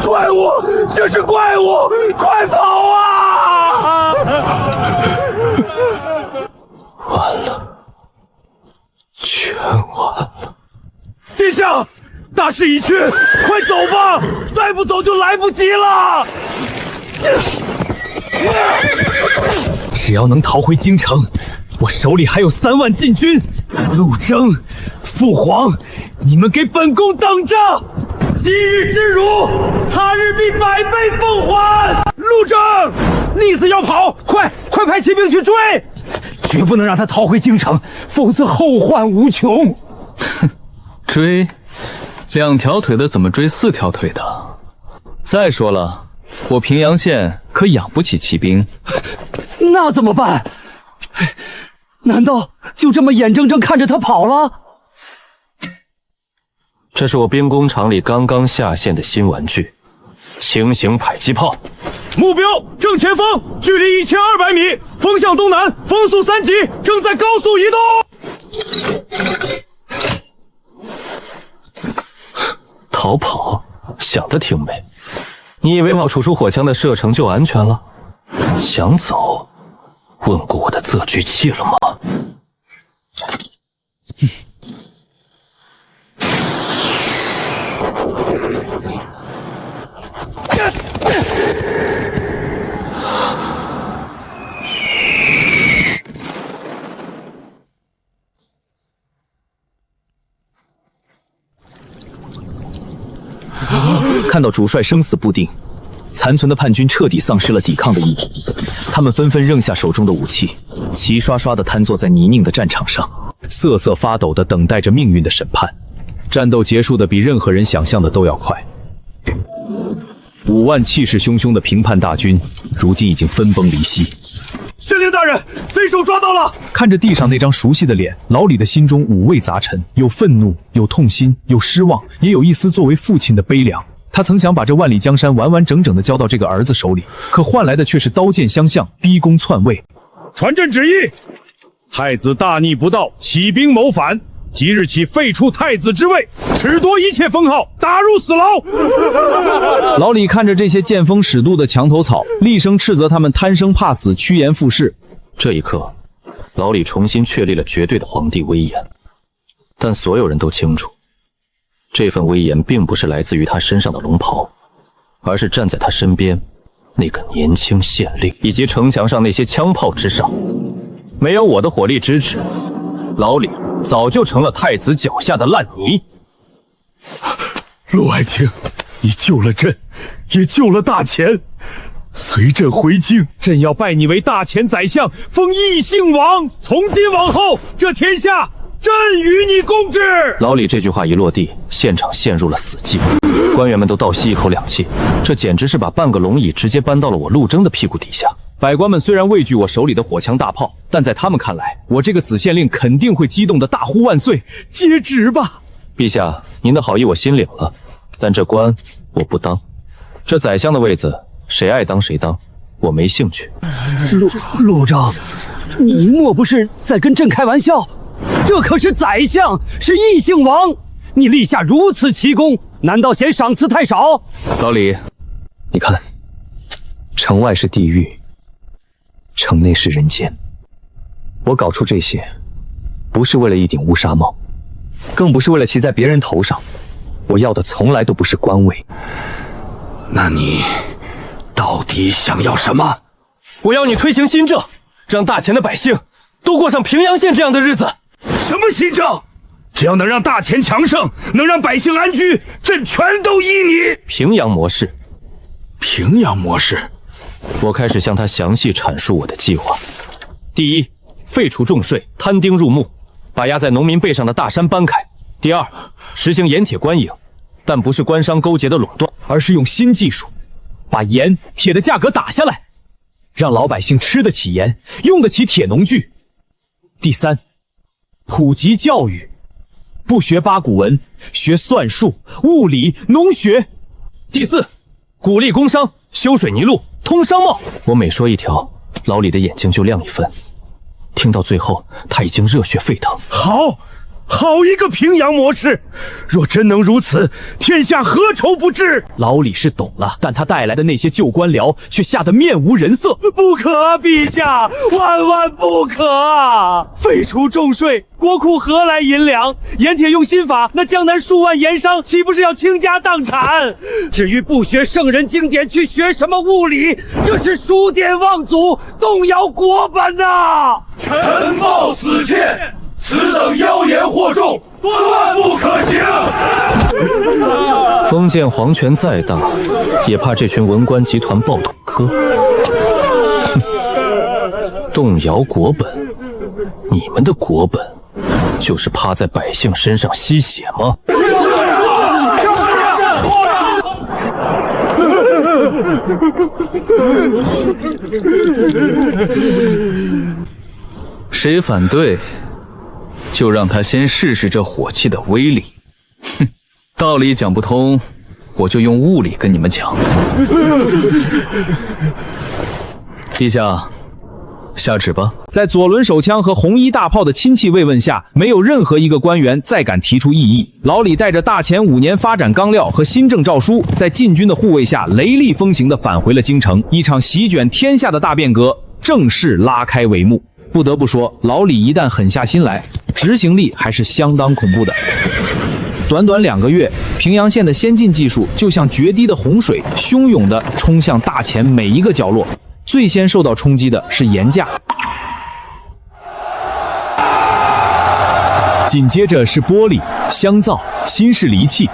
Speaker 9: 怪物，这是怪物！快跑啊！
Speaker 8: 完了，全完了！
Speaker 9: 殿下，大势已去，快走吧！再不走就来不及了。
Speaker 1: 只要能逃回京城，我手里还有3万禁军。陆征，父皇，你们给本宫等着！今日之辱，他日必百倍奉还！陆征，逆子要跑，快派骑兵去追！绝不能让他逃回京城，否则后患无穷。
Speaker 4: 哼，追，2条腿的怎么追4条腿的？再说了，我平阳县可养不起骑兵。
Speaker 6: 那怎么办？难道就这么眼睁睁看着他跑了？
Speaker 8: 这是我兵工厂里刚刚下线的新玩具，轻型迫击炮。
Speaker 1: 目标正前方，距离1200米，风向东南，风速3级，正在高速移
Speaker 8: 动。逃跑，想得挺美。你以为跑楚楚火枪的射程就安全了？想走，问过我的测距器了吗？
Speaker 2: 看到主帅生死不定，残存的叛军彻底丧失了抵抗的意志，他们纷纷扔下手中的武器，齐刷刷地瘫坐在泥泞的战场上，瑟瑟发抖地等待着命运的审判。战斗结束的比任何人想象的都要快。5万气势汹汹的平叛大军，如今已经分崩离析。
Speaker 1: 县令大人，贼首抓到了！
Speaker 2: 看着地上那张熟悉的脸，老李的心中五味杂陈，有愤怒，有痛心，有失望，也有一丝作为父亲的悲凉。他曾想把这万里江山完完整整地交到这个儿子手里，可换来的却是刀剑相向，逼宫篡位。
Speaker 9: 传朕旨意，太子大逆不道，起兵谋反，即日起废除太子之位，褫夺一切封号，打入死牢。
Speaker 2: 老李看着这些见风使舵的墙头草，厉声斥责他们贪生怕死，趋炎附势。
Speaker 8: 这一刻，老李重新确立了绝对的皇帝威严，但所有人都清楚，这份威严并不是来自于他身上的龙袍，而是站在他身边那个年轻县令以及城墙上那些枪炮之上。没有我的火力支持，老李早就成了太子脚下的烂泥。
Speaker 9: 陆爱卿，你救了朕，也救了大钱。随朕回京，朕要拜你为大前宰相，封异姓王。从今往后，这天下朕与你共治。
Speaker 8: 老李这句话一落地，现场陷入了死寂，官员们都倒吸一口凉气，这简直是把半个龙椅直接搬到了我陆征的屁股底下。
Speaker 2: 百官们虽然畏惧我手里的火枪大炮，但在他们看来，我这个子县令肯定会激动的大呼万岁，接旨吧！
Speaker 8: 陛下，您的好意我心领了，但这官我不当，这宰相的位子谁爱当谁当，我没兴趣。
Speaker 6: 陆征，你莫不是在跟朕开玩笑？这可是宰相，是异姓王，你立下如此奇功，难道嫌赏赐太少？
Speaker 2: 老李，你看，城外是地狱，城内是人间。我搞出这些，不是为了一顶乌纱帽，更不是为了骑在别人头上。我要的从来都不是官位。
Speaker 9: 那你到底想要什么？
Speaker 8: 我要你推行新政，让大钱的百姓都过上平阳县这样的日子。
Speaker 9: 什么新政？只要能让大钱强盛，能让百姓安居，朕全都依你。
Speaker 8: 平阳模式。
Speaker 9: 平阳模式。
Speaker 8: 我开始向他详细阐述我的计划。第一，废除重税，摊丁入亩，把压在农民背上的大山搬开。第二，实行盐铁官营，但不是官商勾结的垄断，
Speaker 2: 而是用新技术，把盐铁的价格打下来，让老百姓吃得起盐，用得起铁农具。第三，普及教育，不学八股文，学算术、物理、农学。
Speaker 8: 第四，鼓励工商，修水泥路，通商贸。我每说一条，老李的眼睛就亮一分。听到最后，他已经热血沸腾。
Speaker 9: 好一个平阳模式！若真能如此，天下何愁不治？
Speaker 2: 老李是懂了，但他带来的那些旧官僚却吓得面无人色。
Speaker 1: 不可啊，陛下，万万不可啊！废除重税，国库何来银两？盐铁用新法，那江南数万盐商岂不是要倾家荡产？
Speaker 6: 至于不学圣人经典，去学什么物理，这是数典忘祖，动摇国本呐！
Speaker 9: 臣冒死谏，此等妖言惑众，断不可行。
Speaker 8: 封建皇权再大，也怕这群文官集团暴动科。动摇国本，你们的国本就是趴在百姓身上吸血吗？
Speaker 4: 谁反对，就让他先试试这火器的威力。哼，道理讲不通，我就用物理跟你们讲。陛下，下旨吧。
Speaker 2: 在左轮手枪和红衣大炮的亲戚慰问下，没有任何一个官员再敢提出异议。老李带着大前5年发展纲要和新政诏书，在禁军的护卫下雷厉风行地返回了京城。一场席卷天下的大变革正式拉开帷幕。不得不说，老李一旦狠下心来，执行力还是相当恐怖的。短短2个月，平阳县的先进技术就像决堤的洪水，汹涌地冲向大前每一个角落。最先受到冲击的是盐价，紧接着是玻璃、香皂、新式离器。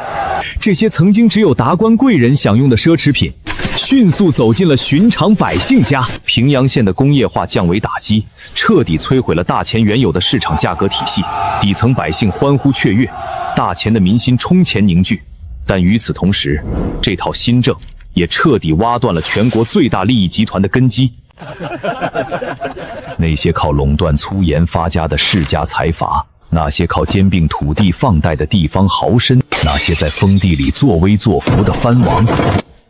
Speaker 2: 这些曾经只有达官贵人享用的奢侈品，迅速走进了寻常百姓家。平阳县的工业化降维打击，彻底摧毁了大钱原有的市场价格体系，底层百姓欢呼雀跃，大钱的民心冲前凝聚。但与此同时，这套新政也彻底挖断了全国最大利益集团的根基。那些靠垄断粗盐发家的世家财阀，那些靠兼并土地放贷的地方豪绅，那些在封地里作威作福的藩王，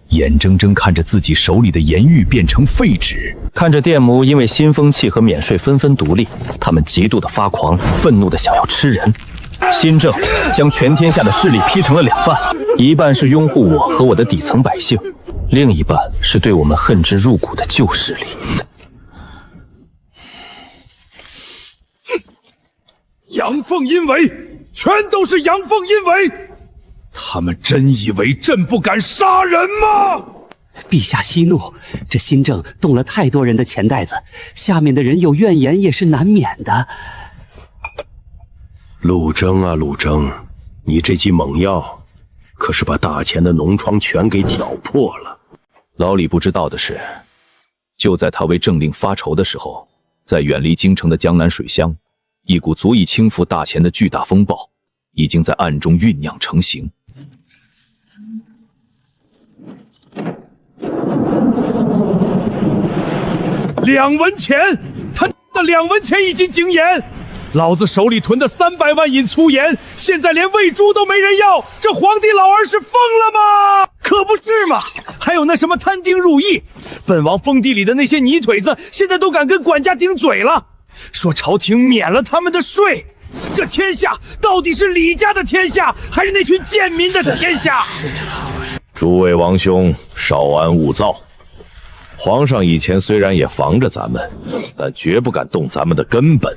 Speaker 2: 眼睁睁看着自己手里的盐狱变成废纸，
Speaker 8: 看着店亩因为新风气和免税纷纷独立，他们极度的发狂，愤怒的想要吃人。新政将全天下的势力劈成了两半，一半是拥护我和我的底层百姓，另一半是对我们恨之入骨的旧势力。
Speaker 9: 阳奉阴违，全都是阳奉阴违！他们真以为朕不敢杀人吗？
Speaker 6: 陛下息怒，这新政动了太多人的钱袋子，下面的人有怨言也是难免的。
Speaker 11: 陆征啊，陆征，你这剂猛药可是把大钱的脓疮全给挑破了。
Speaker 2: 老李不知道的是，就在他为政令发愁的时候，在远离京城的江南水乡，一股足以倾覆大钱的巨大风暴已经在暗中酝酿成型。
Speaker 9: 2文钱，他的2文钱已经禁盐。老子手里囤的300万引粗盐，现在连喂猪都没人要，这皇帝老儿是疯了吗？可不是嘛！还有那什么摊丁入邑，本王封地里的那些泥腿子，现在都敢跟管家顶嘴了，说朝廷免了他们的税。这天下到底是李家的天下，还是那群贱民的天下？
Speaker 11: 诸位王兄，稍安勿躁。皇上以前虽然也防着咱们，但绝不敢动咱们的根本。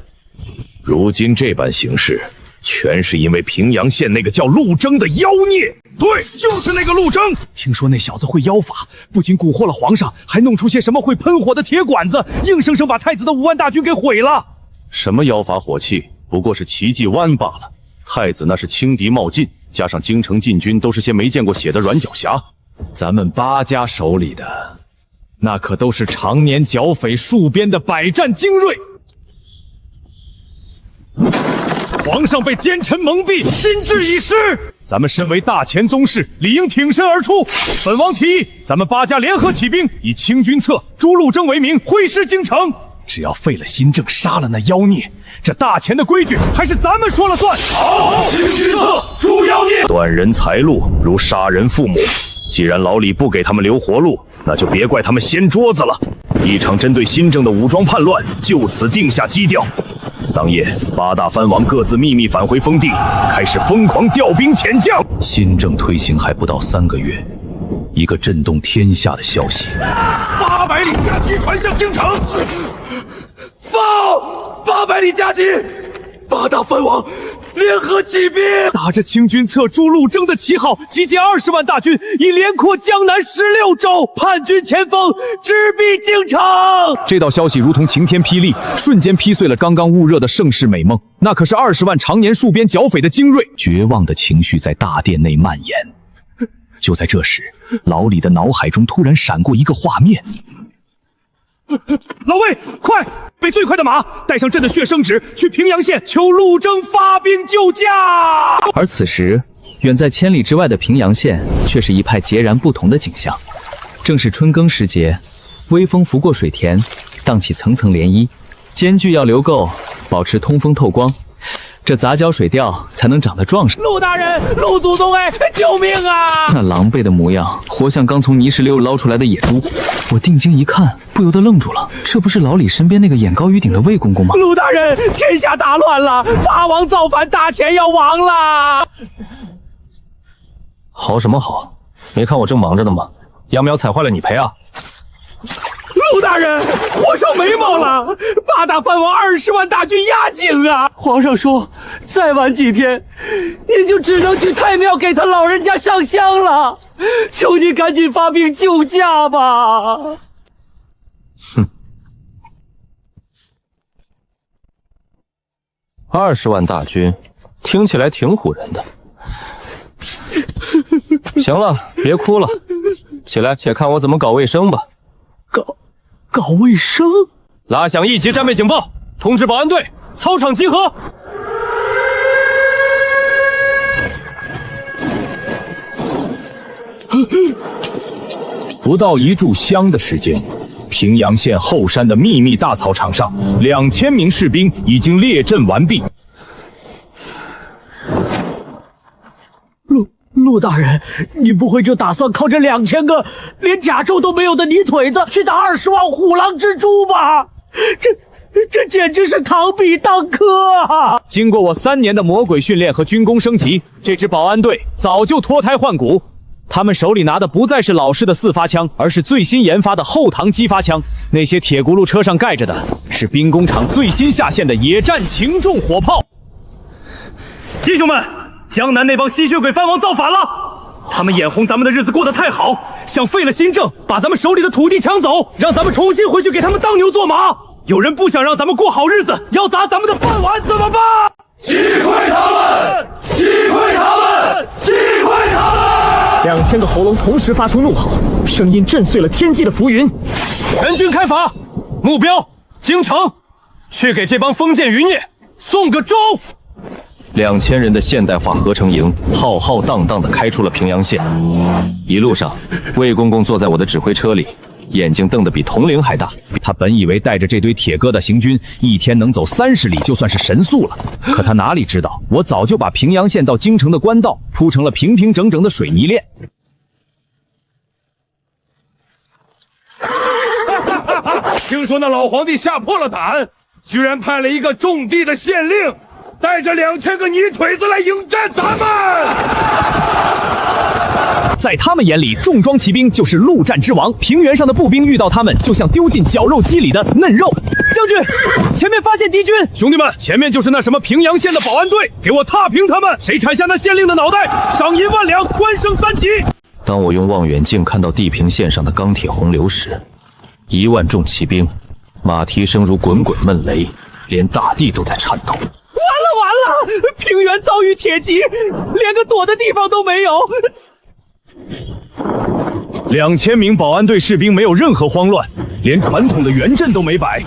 Speaker 11: 如今这般形势，全是因为平阳县那个叫陆征的妖孽。
Speaker 9: 对，就是那个陆征。听说那小子会妖法，不仅蛊惑了皇上，还弄出些什么会喷火的铁管子，硬生生把太子的5万大军给毁了。
Speaker 11: 什么妖法火器，不过是奇迹湾罢了。太子那是轻敌冒进，加上京城禁军都是些没见过血的软脚侠。
Speaker 2: 咱们八家手里的，那可都是常年剿匪戍边的百战精锐。
Speaker 9: 皇上被奸臣蒙蔽，心智已失。咱们身为大钱宗室，理应挺身而出。本王提议，咱们8家联合起兵，以清君侧、诛陆征为名，挥师京城。只要废了新政，杀了那妖孽，这大钱的规矩还是咱们说了算。好，清君侧，诛妖孽。
Speaker 11: 断人财路如杀人父母。既然老李不给他们留活路，那就别怪他们掀桌子了。一场针对新政的武装叛乱就此定下基调。当夜，8大藩王各自秘密返回封地，开始疯狂调兵遣将。
Speaker 2: 新政推行还不到3个月，一个震动天下的消息
Speaker 9: ：800里加急传向京城。报！800里加急，8大藩王联合起兵，打着清君侧、诛陆征的旗号，集结20万大军，以连扩江南16州，叛军前锋，直逼京城。
Speaker 2: 这道消息如同晴天霹雳，瞬间劈碎了刚刚焐热的盛世美梦。那可是20万常年戍边剿匪的精锐，绝望的情绪在大殿内蔓延。就在这时，老李的脑海中突然闪过一个画面。
Speaker 9: 老魏，快！备最快的马，带上朕的血生纸，去平阳县求陆征发兵救驾。
Speaker 4: 而此时，远在千里之外的平阳县却是一派截然不同的景象。正是春耕时节，微风拂过水田，荡起层层涟漪。间距要留够，保持通风透光，这杂交水稻才能长得壮实。
Speaker 9: 陆大人，陆祖宗，哎，救命啊！
Speaker 4: 那狼狈的模样，活像刚从泥石流捞出来的野猪。我定睛一看，不由得愣住了，这不是老李身边那个眼高于顶的魏公公吗？
Speaker 9: 陆大人，天下大乱了，八王造反，大钱要亡了！
Speaker 8: 好什么好？没看我正忙着呢吗？秧苗踩坏了你赔啊！
Speaker 9: 陆大人，火烧眉毛了！8大藩王20万大军压境啊！皇上说，再晚几天，您就只能去太庙给他老人家上香了。求你赶紧发兵救驾吧！
Speaker 8: 哼，20万大军，听起来挺唬人的。
Speaker 7: 行了，别哭了，起来，且看我怎么搞卫生吧。
Speaker 10: 搞卫生？
Speaker 7: 拉响1级战备警报，通知保安队，操场集合。
Speaker 11: 不到1炷香的时间，平阳县后山的秘密大操场上，2000名士兵已经列阵完毕。
Speaker 10: 陆大人，你不会就打算靠这2000个连甲胄都没有的泥腿子去打20万虎狼蜘蛛吧？这简直是螳臂当车啊！
Speaker 2: 经过我3年的魔鬼训练和军功升级，这支保安队早就脱胎换骨。他们手里拿的不再是老式的4发枪，而是最新研发的后膛激发枪。那些铁轱辘车上盖着的是兵工厂最新下线的野战轻重火炮。
Speaker 9: 弟兄们，江南那帮吸血鬼藩王造反了！他们眼红咱们的日子过得太好，想废了新政，把咱们手里的土地抢走，让咱们重新回去给他们当牛做马。有人不想让咱们过好日子，要砸咱们的饭碗，怎么办？击溃他们！击溃他们！击溃他们
Speaker 10: ！2000个喉咙同时发出怒吼，声音震碎了天际的浮云。
Speaker 7: 全军开法，目标京城，去给这帮封建余孽送个粥。2000人的现代化合成营浩浩荡荡地开出了平阳县。一路上，魏公公坐在我的指挥车里，眼睛瞪得比铜铃还大。
Speaker 2: 他本以为带着这堆铁疙瘩行军，一天能走30里就算是神速了。可他哪里知道，我早就把平阳县到京城的官道铺成了平平整整的水泥链。
Speaker 9: 听说那老皇帝吓破了胆，居然派了一个种地的县令，带着2000个泥腿子来迎战咱们。
Speaker 2: 在他们眼里，重装骑兵就是陆战之王。平原上的步兵遇到他们，就像丢进绞肉机里的嫩肉。将军，前面发现敌军！
Speaker 9: 兄弟们，前面就是那什么平阳县的保安队，给我踏平他们！谁砍下那县令的脑袋，赏银万两，官升3级。
Speaker 8: 当我用望远镜看到地平线上的钢铁洪流时，1万重骑兵，马蹄声如滚滚闷雷，连大地都在颤抖。
Speaker 10: 完了！平原遭遇铁骑，连个躲的地方都没有。
Speaker 2: 2000名保安队士兵没有任何慌乱，连传统的圆阵都没摆。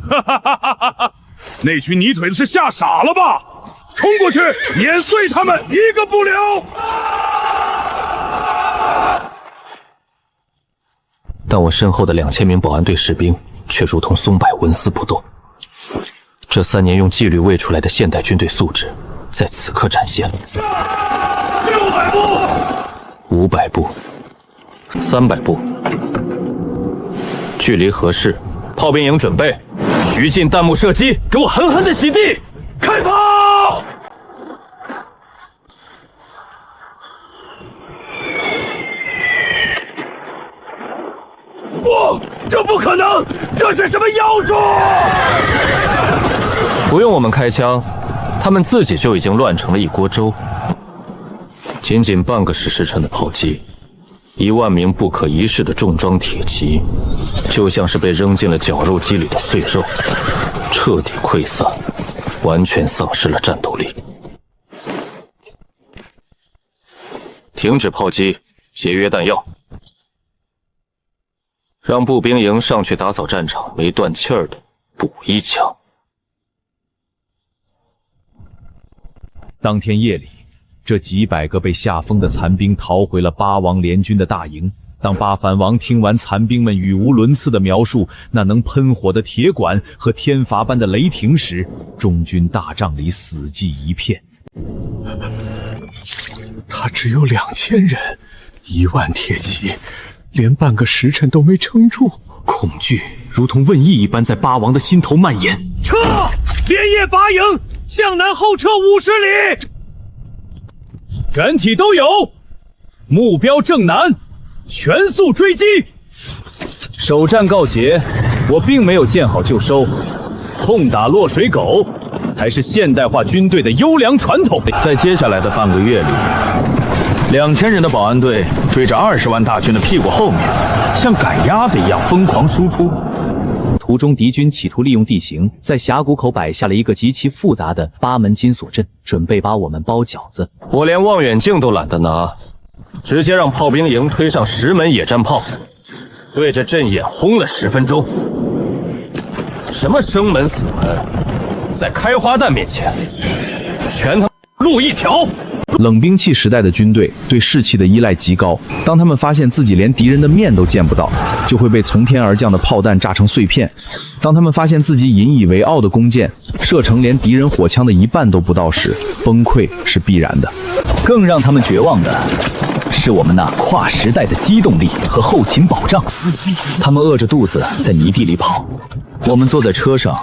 Speaker 9: 哈哈哈哈哈！那群泥腿子是吓傻了吧？冲过去碾碎他们，一个不留！
Speaker 8: 但我身后的2000名保安队士兵却如同松柏纹丝不动。这3年用纪律喂出来的现代军队素质，在此刻展现了。600步，500步，300步，距离合适，炮兵营准备，徐进弹幕射击，给我狠狠的洗地，开炮！
Speaker 9: 不，这不可能，这是什么妖术？
Speaker 8: 不用我们开枪，他们自己就已经乱成了一锅粥。仅仅半个时辰的炮击，1万名不可一世的重装铁骑，就像是被扔进了绞肉机里的碎肉，彻底溃散，完全丧失了战斗力。停止炮击，节约弹药，让步兵营上去打扫战场，没断气儿的补1枪。
Speaker 2: 当天夜里，这几百个被吓疯的残兵逃回了八王联军的大营。当八反王听完残兵们语无伦次的描述那能喷火的铁管和天罚般的雷霆时，中军大帐里死寂一片。
Speaker 12: 他只有2000人，1万铁骑，连半个时辰都没撑住。
Speaker 2: 恐惧如同瘟疫一般在八王的心头蔓延。
Speaker 9: 撤！连夜拔营，向南后撤50里。
Speaker 2: 全体都有，目标正南，全速追击。首战告捷，我并没有见好就收，痛打落水狗才是现代化军队的优良传统。
Speaker 11: 在接下来的半个月里，2000人的保安队追着20万大军的屁股后面，像赶鸭子一样疯狂输出。
Speaker 2: 途中敌军企图利用地形，在峡谷口摆下了一个极其复杂的8门金锁阵，准备把我们包饺子。
Speaker 8: 我连望远镜都懒得拿，直接让炮兵营推上10门野战炮，对着阵眼轰了10分钟。什么生门死门，在开花弹面前，全他妈路一条。
Speaker 1: 冷兵器时代的军队对士气的依赖极高，当他们发现自己连敌人的面都见不到，就会被从天而降的炮弹炸成碎片；当他们发现自己引以为傲的弓箭射程连敌人火枪的一半都不到时，崩溃是必然的。
Speaker 2: 更让他们绝望的是我们那跨时代的机动力和后勤保障。他们饿着肚子在泥地里跑，我们坐在车上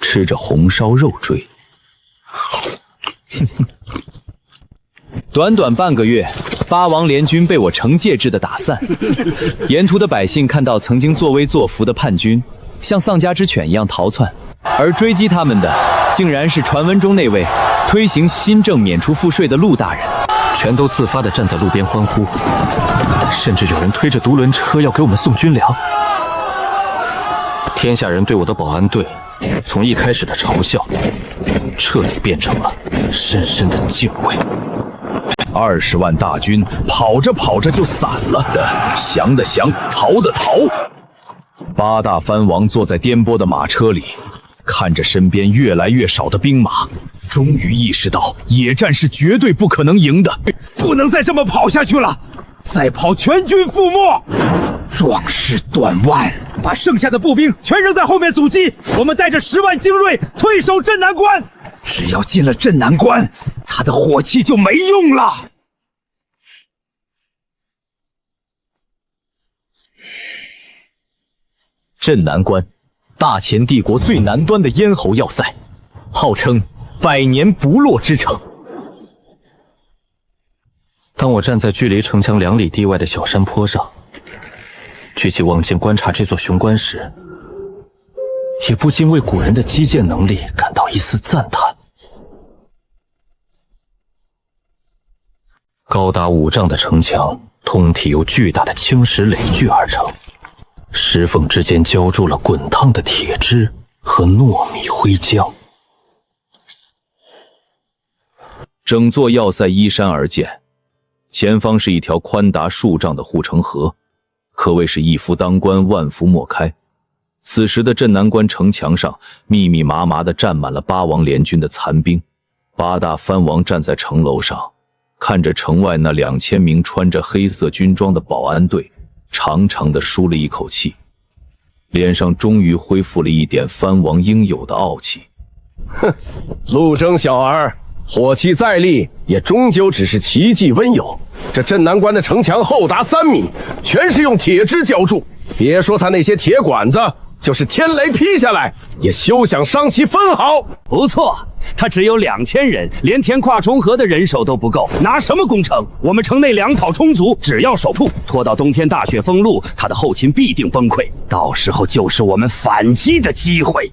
Speaker 2: 吃着红烧肉追。短短半个月，8王联军被我惩戒制的打散。沿途的百姓看到曾经作威作福的叛军，像丧家之犬一样逃窜，而追击他们的，竟然是传闻中那位推行新政免除赋税的陆大人。
Speaker 8: 全都自发地站在路边欢呼，甚至有人推着独轮车要给我们送军粮。天下人对我的保安队，从一开始的嘲笑，彻底变成了深深的敬畏。
Speaker 1: 20万大军跑着跑着就散了，降的降，逃的逃。8大藩王坐在颠簸的马车里，看着身边越来越少的兵马，终于意识到野战是绝对不可能赢的，
Speaker 9: 不能再这么跑下去了，再跑全军覆没。壮士断腕，把剩下的步兵全扔在后面阻击，我们带着10万精锐退守镇南关。只要进了镇南关，他的火器就没用了。
Speaker 2: 镇南关，大前帝国最南端的咽喉要塞，号称100年不落之城。
Speaker 8: 当我站在距离城墙2里地外的小山坡上，举起望镜观察这座雄关时，也不禁为古人的击剑能力感到一丝赞叹。高达5丈的城墙，通体由巨大的青石垒聚而成，石缝之间浇筑了滚烫的铁汁和糯米灰浆。
Speaker 1: 整座要塞依山而建，前方是一条宽达数丈的护城河，可谓是一夫当关，万夫莫开。此时的镇南关城墙上密密麻麻地站满了8王联军的残兵。8大藩王站在城楼上，看着城外那2000名穿着黑色军装的保安队，长长地舒了一口气，脸上终于恢复了一点藩王应有的傲气。
Speaker 13: 哼，陆征小儿，火器再厉，也终究只是奇技温友。这镇南关的城墙厚达3米，全是用铁枝浇筑。别说他那些铁管子，就是天雷劈下来，也休想伤其分毫。
Speaker 6: 不错，他只有2000人，连填跨重河的人手都不够，拿什么攻城？我们城内粮草充足，只要守住，拖到冬天大雪封路，他的后勤必定崩溃，到时候就是我们反击的机会。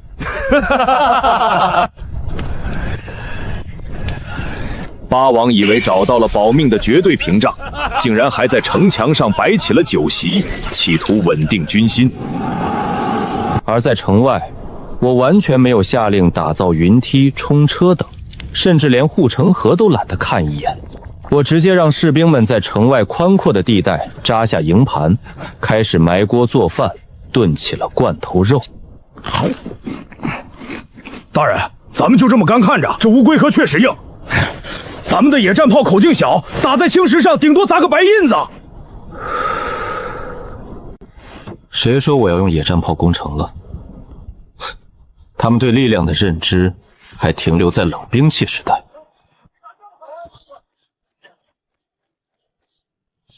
Speaker 1: 8王以为找到了保命的绝对屏障，竟然还在城墙上摆起了酒席，企图稳定军心。
Speaker 8: 而在城外，我完全没有下令打造云梯、冲车等，甚至连护城河都懒得看一眼。我直接让士兵们在城外宽阔的地带扎下营盘，开始埋锅做饭，炖起了罐头肉。
Speaker 9: 大人，咱们就这么干看着？这乌龟壳确实硬，咱们的野战炮口径小，打在青石上顶多砸个白印子。
Speaker 8: 谁说我要用野战炮攻城了？他们对力量的认知还停留在冷兵器时代。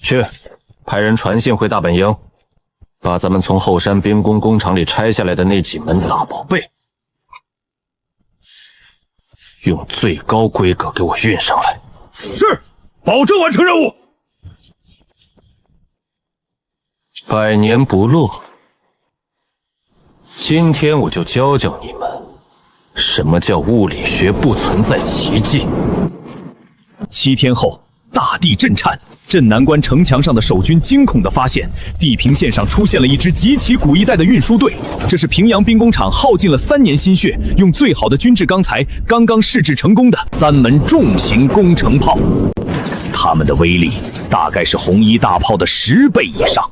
Speaker 8: 去，派人传信回大本营，把咱们从后山兵工工厂里拆下来的那几门大宝贝，用最高规格给我运上来。
Speaker 9: 是，保证完成任务。
Speaker 8: 100年不落，今天我就教教你们，什么叫物理学不存在奇迹。
Speaker 1: 7天后大地震颤。镇南关城墙上的守军惊恐地发现，地平线上出现了一支极其古一代的运输队。这是平阳兵工厂耗尽了3年心血，用最好的军制钢材刚刚试制成功的3门重型工程炮。它们的威力大概是红衣大炮的10倍以上。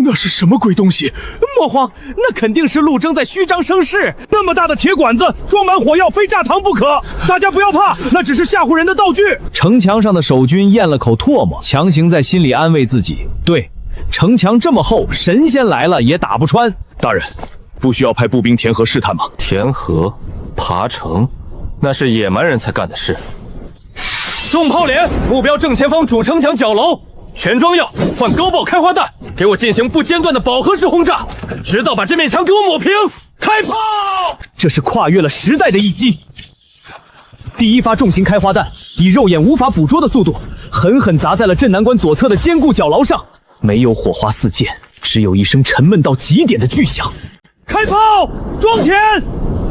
Speaker 12: 那是什么鬼东西？
Speaker 1: 莫慌，那肯定是陆征在虚张声势。那么大的铁管子装满火药，非炸膛不可。大家不要怕，那只是吓唬人的道具。城墙上的守军咽了口唾沫，强行在心里安慰自己：对，城墙这么厚，神仙来了也打不穿。
Speaker 11: 大人，不需要派步兵填河试探吗？
Speaker 8: 填河、爬城，那是野蛮人才干的事。
Speaker 5: 重炮连，目标正前方主城墙角楼。全装药，换高爆开花弹，给我进行不间断的饱和式轰炸，直到把这面墙给我抹平。开炮！
Speaker 1: 这是跨越了时代的一击。第1发重型开花弹以肉眼无法捕捉的速度，狠狠砸在了镇南关左侧的坚固角牢上。没有火花四溅，只有一声沉闷到极点的巨响。开炮！装填！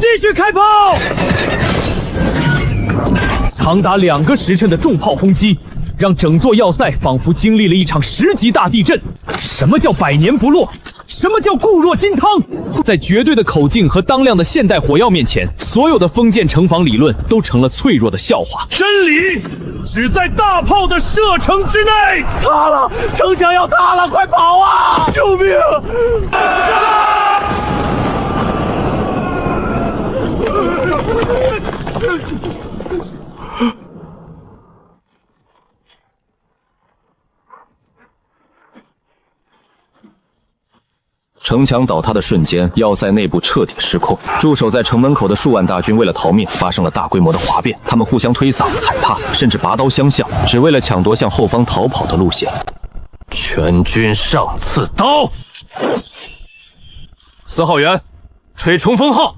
Speaker 1: 继续开炮！长达2个时辰的重炮轰击，让整座要塞仿佛经历了一场10级大地震。什么叫百年不落？什么叫固若金汤？在绝对的口径和当量的现代火药面前，所有的封建城防理论都成了脆弱的笑话。
Speaker 9: 真理只在大炮的射程之内。
Speaker 10: 塌了，城墙要塌了，快跑啊！救命！
Speaker 8: 城墙倒塌的瞬间，要塞内部彻底失控。驻守在城门口的数万大军为了逃命，发生了大规模的哗变。他们互相推搡、踩踏，甚至拔刀相向，只为了抢夺向后方逃跑的路线。全军上刺刀！4号员，吹冲锋号！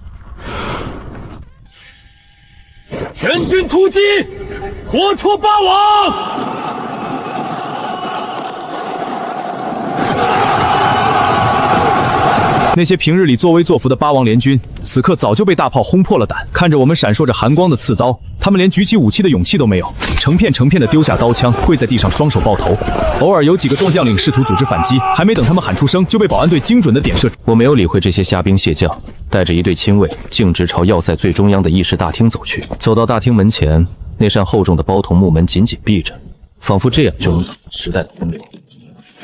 Speaker 5: 全军突击，活戳八王！
Speaker 1: 那些平日里作威作福的八王联军，此刻早就被大炮轰破了胆。看着我们闪烁着寒光的刺刀，他们连举起武器的勇气都没有，成片成片的丢下刀枪，跪在地上双手抱头。偶尔有几个众将领试图组织反击，还没等他们喊出声，就被保安队精准的点射。
Speaker 8: 我没有理会这些虾兵蟹将，带着一队亲卫，径直朝要塞最中央的议事大厅走去。走到大厅门前，那扇厚重的包铜木门紧紧闭着，仿佛这样就能时代的洪流。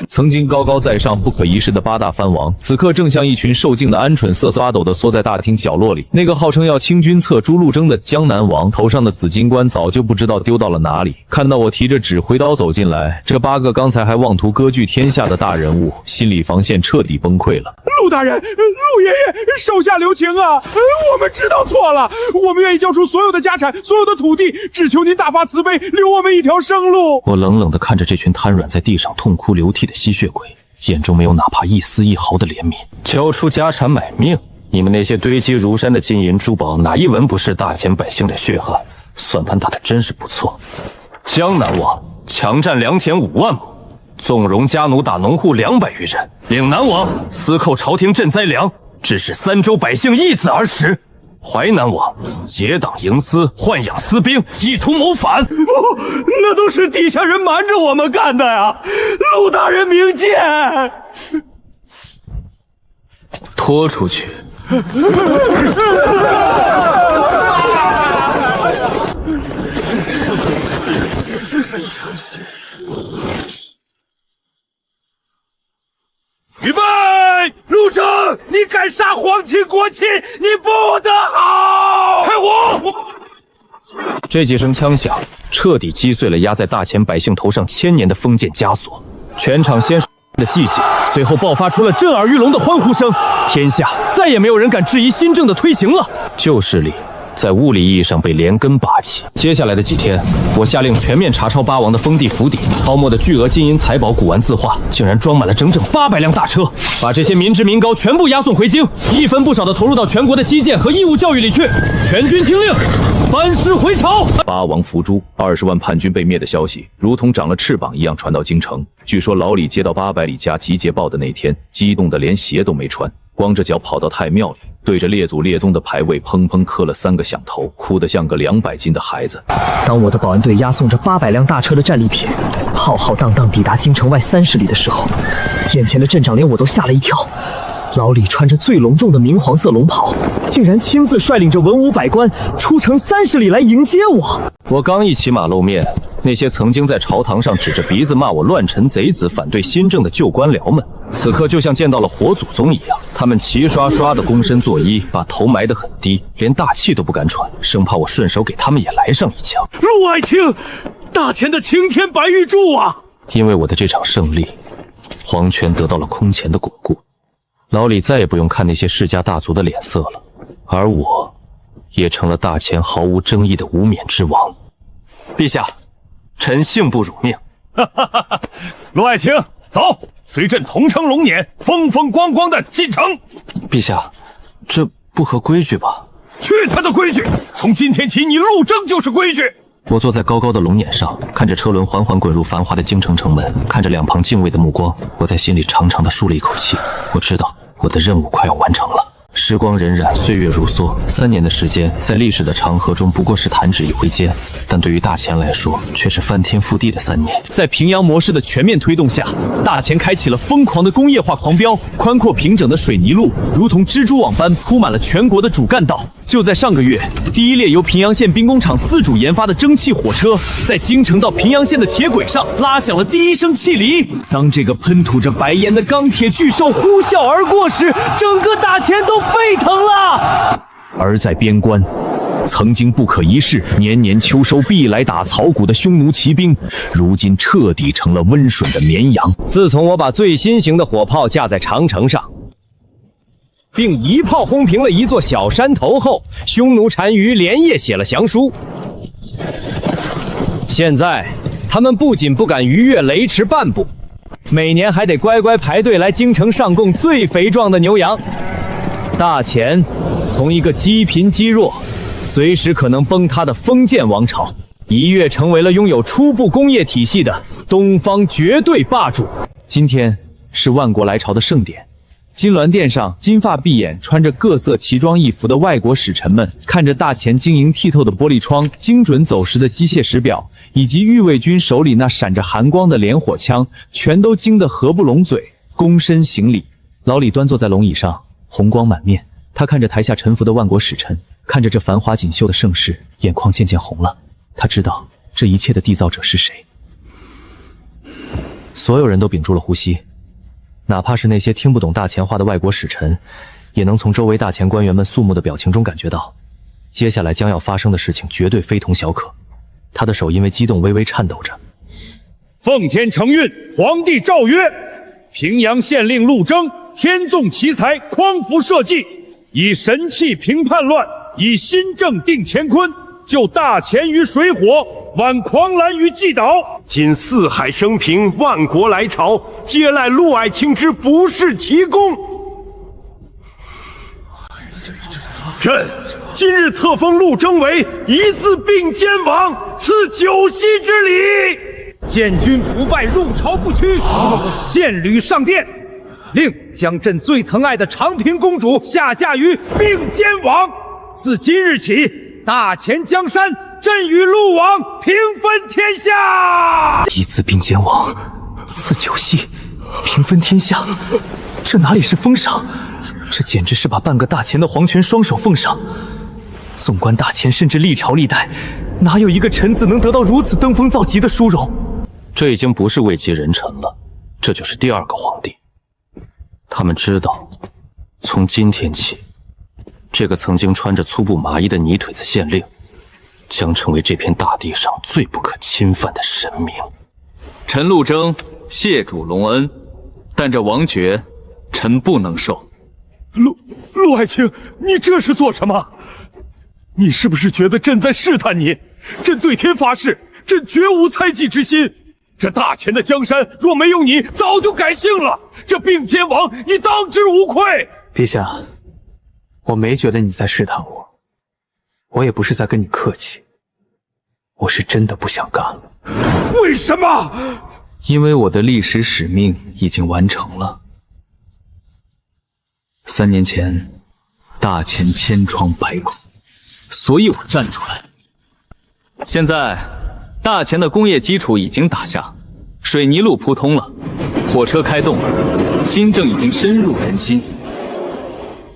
Speaker 1: 曾经高高在上、不可一世的八大藩王，此刻正像一群受尽的鹌鹑，瑟瑟发抖地缩在大厅角落里。那个号称要清君侧诛陆征的江南王，头上的紫金冠早就不知道丢到了哪里。看到我提着指挥刀走进来，这8个刚才还妄图割据天下的大人物，心理防线彻底崩溃了。
Speaker 9: 陆大人，陆爷爷，手下留情啊！我们知道错了，我们愿意交出所有的家产、所有的土地，只求您大发慈悲，留我们一条生路。
Speaker 8: 我冷冷地看着这群瘫软在地上痛哭流涕的吸血鬼，眼中没有哪怕一丝一毫的怜悯。交出家产买命，你们那些堆积如山的金银珠宝，哪一文不是大钱百姓的血汗？算盘打得真是不错。江南王强占良田5万亩，纵容家奴打农户200余人；岭南王私扣朝廷赈灾粮，致使3州百姓一子而食；淮南王结党营私，豢养私兵，意图谋反。
Speaker 10: 不，那都是底下人瞒着我们干的呀！陆大人明鉴，
Speaker 8: 拖出去。
Speaker 9: 预备！陆征，你敢杀皇亲国戚，你不得好！开火！
Speaker 8: 这几声枪响，彻底击碎了压在大钱百姓头上1000年的封建枷锁。全场先是的寂静，随后爆发出了震耳欲聋的欢呼声。天下再也没有人敢质疑新政的推行了。旧势力在物理意义上被连根拔起。接下来的几天，我下令全面查抄八王的封地府邸，掏没的巨额金银财宝、古玩字画，竟然装满了整整800辆大车，把这些民脂民膏全部押送回京，一分不少的投入到全国的基建和义务教育里去。全军听令，班师回朝。
Speaker 11: 八王伏诛，20万叛军被灭的消息，如同长了翅膀一样传到京城。据说老李接到800里家集结报的那天，激动的连鞋都没穿，光着脚跑到太庙里，对着列祖列宗的牌位砰砰磕了3个响头，哭得像个200斤的孩子。
Speaker 14: 当我的保安队押送着800辆大车的战利品，浩浩荡荡抵达京城外30里的时候，眼前的镇长连我都吓了一跳。老李穿着最隆重的明黄色龙袍，竟然亲自率领着文武百官出城30里来迎接我。
Speaker 8: 我刚一起马露面，那些曾经在朝堂上指着鼻子骂我乱臣贼子、反对新政的旧官僚们，此刻就像见到了活祖宗一样，他们齐刷刷的躬身作揖，把头埋得很低，连大气都不敢喘，生怕我顺手给他们也来上一枪。
Speaker 9: 陆爱卿，大前的青天白玉柱啊！
Speaker 8: 因为我的这场胜利，皇权得到了空前的巩固，老李再也不用看那些世家大族的脸色了，而我也成了大前毫无争议的无冕之王。陛下，臣幸不辱命。
Speaker 9: 陆爱卿，走，随朕同乘龙辇，风风光光的进城。
Speaker 8: 陛下，这不合规矩吧？
Speaker 9: 去他的规矩！从今天起，你陆征就是规矩。
Speaker 8: 我坐在高高的龙辇上，看着车轮缓缓滚入繁华的京城城门，看着两旁敬畏的目光，我在心里长长的舒了一口气。我知道我的任务快要完成了。时光荏苒，岁月如梭，3年的时间在历史的长河中不过是弹指一挥间，但对于大前来说却是翻天覆地的3年。
Speaker 2: 在平阳模式的全面推动下，大前开启了疯狂的工业化狂飙，宽阔平整的水泥路如同蜘蛛网般铺满了全国的主干道。就在上个月，第一列由平阳县兵工厂自主研发的蒸汽火车，在京城到平阳县的铁轨上拉响了第一声汽笛。当这个喷吐着白烟的钢铁巨兽呼啸而过时，整个大前都沸腾了。而在边关，曾经不可一世、年年秋收必来打草谷的匈奴骑兵，如今彻底成了温顺的绵羊。
Speaker 7: 自从我把最新型的火炮架在长城上，并一炮轰平了一座小山头后，匈奴单于连夜写了降书。现在他们不仅不敢逾越雷池半步，每年还得乖乖排队来京城上贡最肥壮的牛羊。大前从一个积贫积弱、随时可能崩塌的封建王朝，一跃成为了拥有初步工业体系的东方绝对霸主。
Speaker 2: 今天是万国来朝的盛典，金銮殿上，金发碧眼、穿着各色奇装异服的外国使臣们，看着大前晶莹剔透的玻璃窗、精准走时的机械时表，以及御卫军手里那闪着寒光的连火枪，全都惊得合不拢嘴，躬身行礼。老李端坐在龙椅上，红光满面，他看着台下臣服的万国使臣，看着这繁华锦绣的盛世，眼眶渐渐红了。他知道这一切的缔造者是谁。所有人都屏住了呼吸。哪怕是那些听不懂大前话的外国使臣，也能从周围大前官员们肃穆的表情中感觉到，接下来将要发生的事情绝对非同小可。他的手因为激动微微颤抖着。
Speaker 9: 奉天承运，皇帝诏曰：平阳县令陆征天纵奇才，匡扶社稷，以神器平叛乱，以新政定乾坤，救大前于水火，挽狂澜于既倒。
Speaker 15: 今四海升平，万国来朝，皆赖陆爱卿之不世奇功。朕今日特封陆征为一字并肩王，赐九锡之礼。
Speaker 9: 建军不败，入朝不屈，剑履上殿，令将朕最疼爱的长平公主下嫁于并肩王。自今日起，大前江山，朕与陆王平分天下。
Speaker 2: 一字并肩王，赐九锡，平分天下，这哪里是封赏？这简直是把半个大前的皇权双手奉上。纵观大前，甚至历朝历代，哪有一个臣子能得到如此登峰造极的殊荣？
Speaker 8: 这已经不是位极人臣了，这就是第二个皇帝。他们知道，从今天起，这个曾经穿着粗布麻衣的泥腿子县令，将成为这片大地上最不可侵犯的神明。
Speaker 4: 臣陆征谢主隆恩，但这王爵，臣不能受。
Speaker 9: 陆爱卿，你这是做什么？你是不是觉得朕在试探你？朕对天发誓，朕绝无猜忌之心。这大前的江山若没有你，早就改姓了。这并肩王，你当之无愧。
Speaker 1: 陛下，我没觉得你在试探我，我也不是在跟你客气，我是真的不想干了。
Speaker 9: 为什么？
Speaker 4: 因为我的历史使命已经完成了。3年前，大前千疮百孔，所以我站出来。现在大前的工业基础已经打下，水泥路铺通了，火车开动了，新政已经深入人心。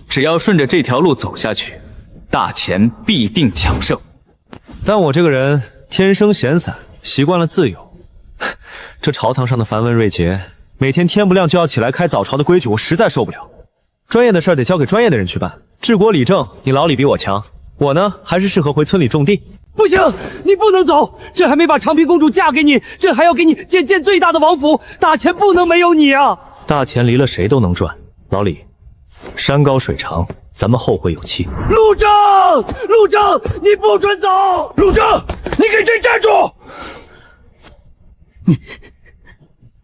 Speaker 4: 只要顺着这条路走下去，大前必定强盛。
Speaker 7: 但我这个人天生闲散，习惯了自由。这朝堂上的繁文缛节，每天天不亮就要起来开早朝的规矩，我实在受不了。专业的事儿得交给专业的人去办。治国理政，你老李比我强，我呢还是适合回村里种地。
Speaker 6: 不行，你不能走！朕还没把长平公主嫁给你，朕还要给你建最大的王府，大钱不能没有你啊！
Speaker 7: 大钱离了谁都能赚。老李，山高水长，咱们后会有期。
Speaker 6: 陆征，陆征，你不准走！
Speaker 15: 陆征，你给朕站住！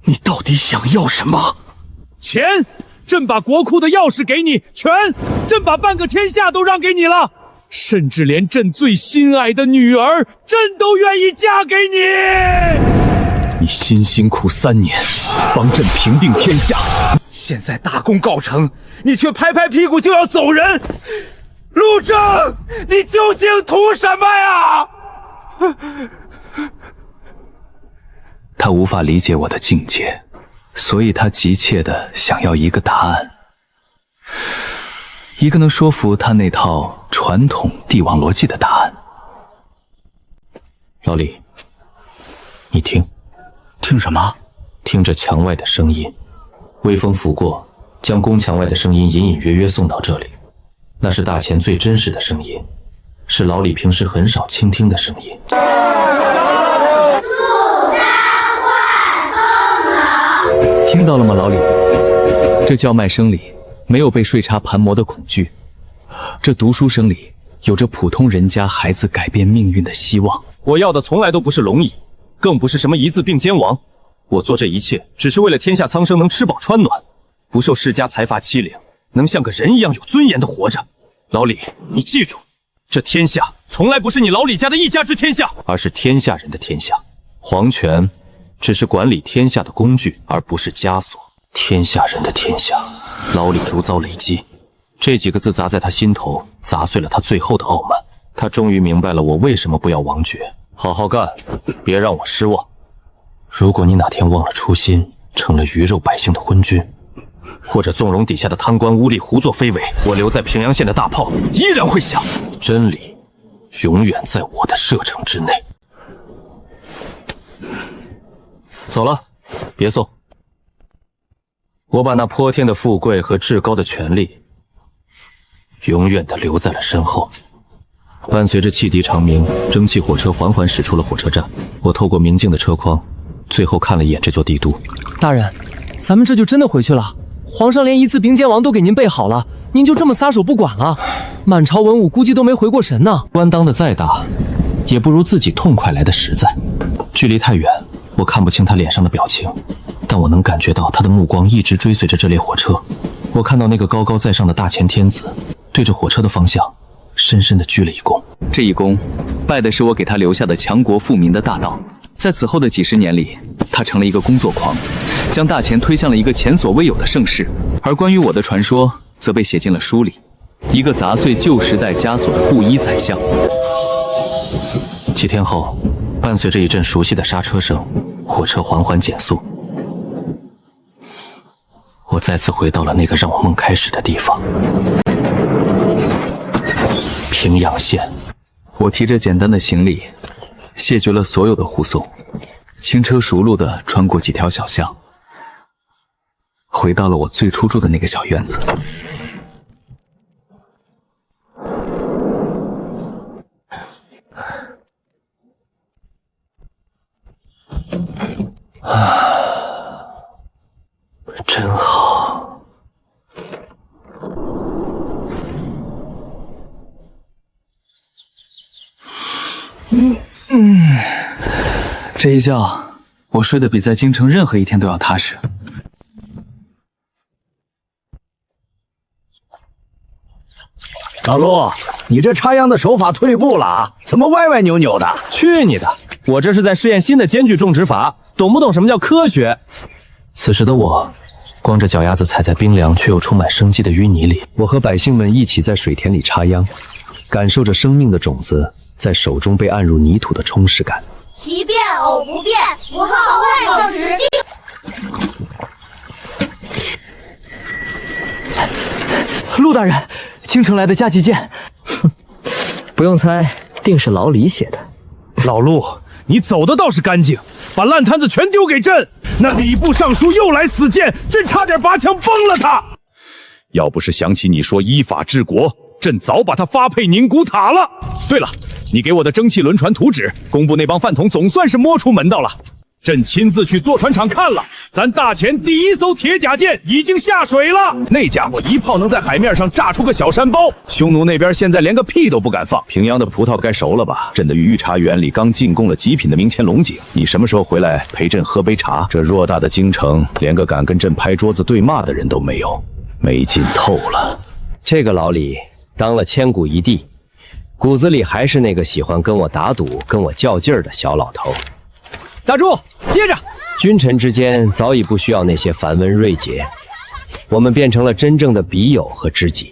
Speaker 15: 你到底想要什么？
Speaker 1: 钱，朕把国库的钥匙给你；权，朕把半个天下都让给你了，甚至连朕最心爱的女儿，朕都愿意嫁给你。
Speaker 11: 你辛苦3年，帮朕平定天下，
Speaker 15: 现在大功告成，你却拍拍屁股就要走人。陆征，你究竟图什么呀？
Speaker 4: 他无法理解我的境界，所以他急切地想要一个答案，一个能说服他那套传统帝王逻辑的答案。
Speaker 8: 老李，你听，
Speaker 15: 听什么？
Speaker 8: 听着墙外的声音，微风拂过，将宫墙外的声音隐隐约约送到这里。那是大钱最真实的声音，是老李平时很少倾听的声音。
Speaker 4: 听到了吗，老李？这叫卖声里没有被税差盘磨的恐惧，这读书声里有着普通人家孩子改变命运的希望。
Speaker 8: 我要的从来都不是龙椅，更不是什么一字并肩王。我做这一切只是为了天下苍生能吃饱穿暖，不受世家财阀欺凌，能像个人一样有尊严的活着。老李，你记住，这天下从来不是你老李家的一家之天下，而是天下人的天下。皇权只是管理天下的工具，而不是枷锁。天下人的天下，老李如遭雷击，这几个字砸在他心头，砸碎了他最后的傲慢。他终于明白了我为什么不要王爵。好好干，别让我失望。如果你哪天忘了初心，成了鱼肉百姓的昏君，或者纵容底下的贪官污吏胡作非为，我留在平阳县的大炮依然会响。真理永远在我的射程之内。走了，别送。我把那泼天的富贵和至高的权力永远地留在了身后。伴随着汽笛长鸣，蒸汽火车缓缓驶出了火车站。我透过明净的车筐，最后看了一眼这座帝都。
Speaker 14: 大人，咱们这就真的回去了？皇上连一字并肩王都给您备好了，您就这么撒手不管了？满朝文武估计都没回过神呢。
Speaker 8: 官当的再大，也不如自己痛快来的实在。距离太远，我看不清他脸上的表情，但我能感觉到他的目光一直追随着这列火车。我看到那个高高在上的大前天子对着火车的方向深深地鞠了一躬。
Speaker 4: 这一躬拜的是我给他留下的强国富民的大道。在此后的几十年里，他成了一个工作狂，将大钱推向了一个前所未有的盛世。而关于我的传说则被写进了书里，一个砸碎旧时代枷锁的布衣宰相。
Speaker 8: 几天后，伴随着一阵熟悉的刹车声，火车缓缓减速。我再次回到了那个让我梦开始的地方——平阳县。
Speaker 4: 我提着简单的行李，谢绝了所有的护送，轻车熟路地穿过几条小巷，回到了我最初住的那个小院子。
Speaker 8: 真好。
Speaker 4: 这一觉，我睡得比在京城任何一天都要踏实。
Speaker 6: 老陆，你这插秧的手法退步了啊？怎么歪歪扭扭的？
Speaker 7: 去你的！我这是在试验新的艰巨种植法，懂不懂什么叫科学？
Speaker 8: 此时的我光着脚丫子踩在冰凉却又充满生机的淤泥里。
Speaker 7: 我和百姓们一起在水田里插秧，感受着生命的种子在手中被按入泥土的充实感。
Speaker 16: 其变偶不变，符号万有直径。
Speaker 14: 陆大人，京城来的加急件。不用猜，定是老李写的。
Speaker 1: 老陆，你走的倒是干净，把烂摊子全丢给朕。那礼部尚书又来死谏，朕差点拔枪崩了他。
Speaker 11: 要不是想起你说依法治国，朕早把他发配宁古塔了。对了，你给我的蒸汽轮船图纸公布那帮饭桶，总算是摸出门道了。朕亲自去坐船厂看了，咱大前第一艘铁甲舰已经下水了。那家伙一炮能在海面上炸出个小山包。匈奴那边现在连个屁都不敢放。平阳的葡萄该熟了吧？朕的御茶园里刚进贡了极品的明前龙井，你什么时候回来陪朕喝杯茶？这偌大的京城，连个敢跟朕拍桌子对骂的人都没有，没劲透了。
Speaker 7: 这个老李当了千古一帝，骨子里还是那个喜欢跟我打赌、跟我较劲儿的小老头。
Speaker 2: 打住，接着！
Speaker 7: 君臣之间早已不需要那些繁文锐节，我们变成了真正的笔友和知己。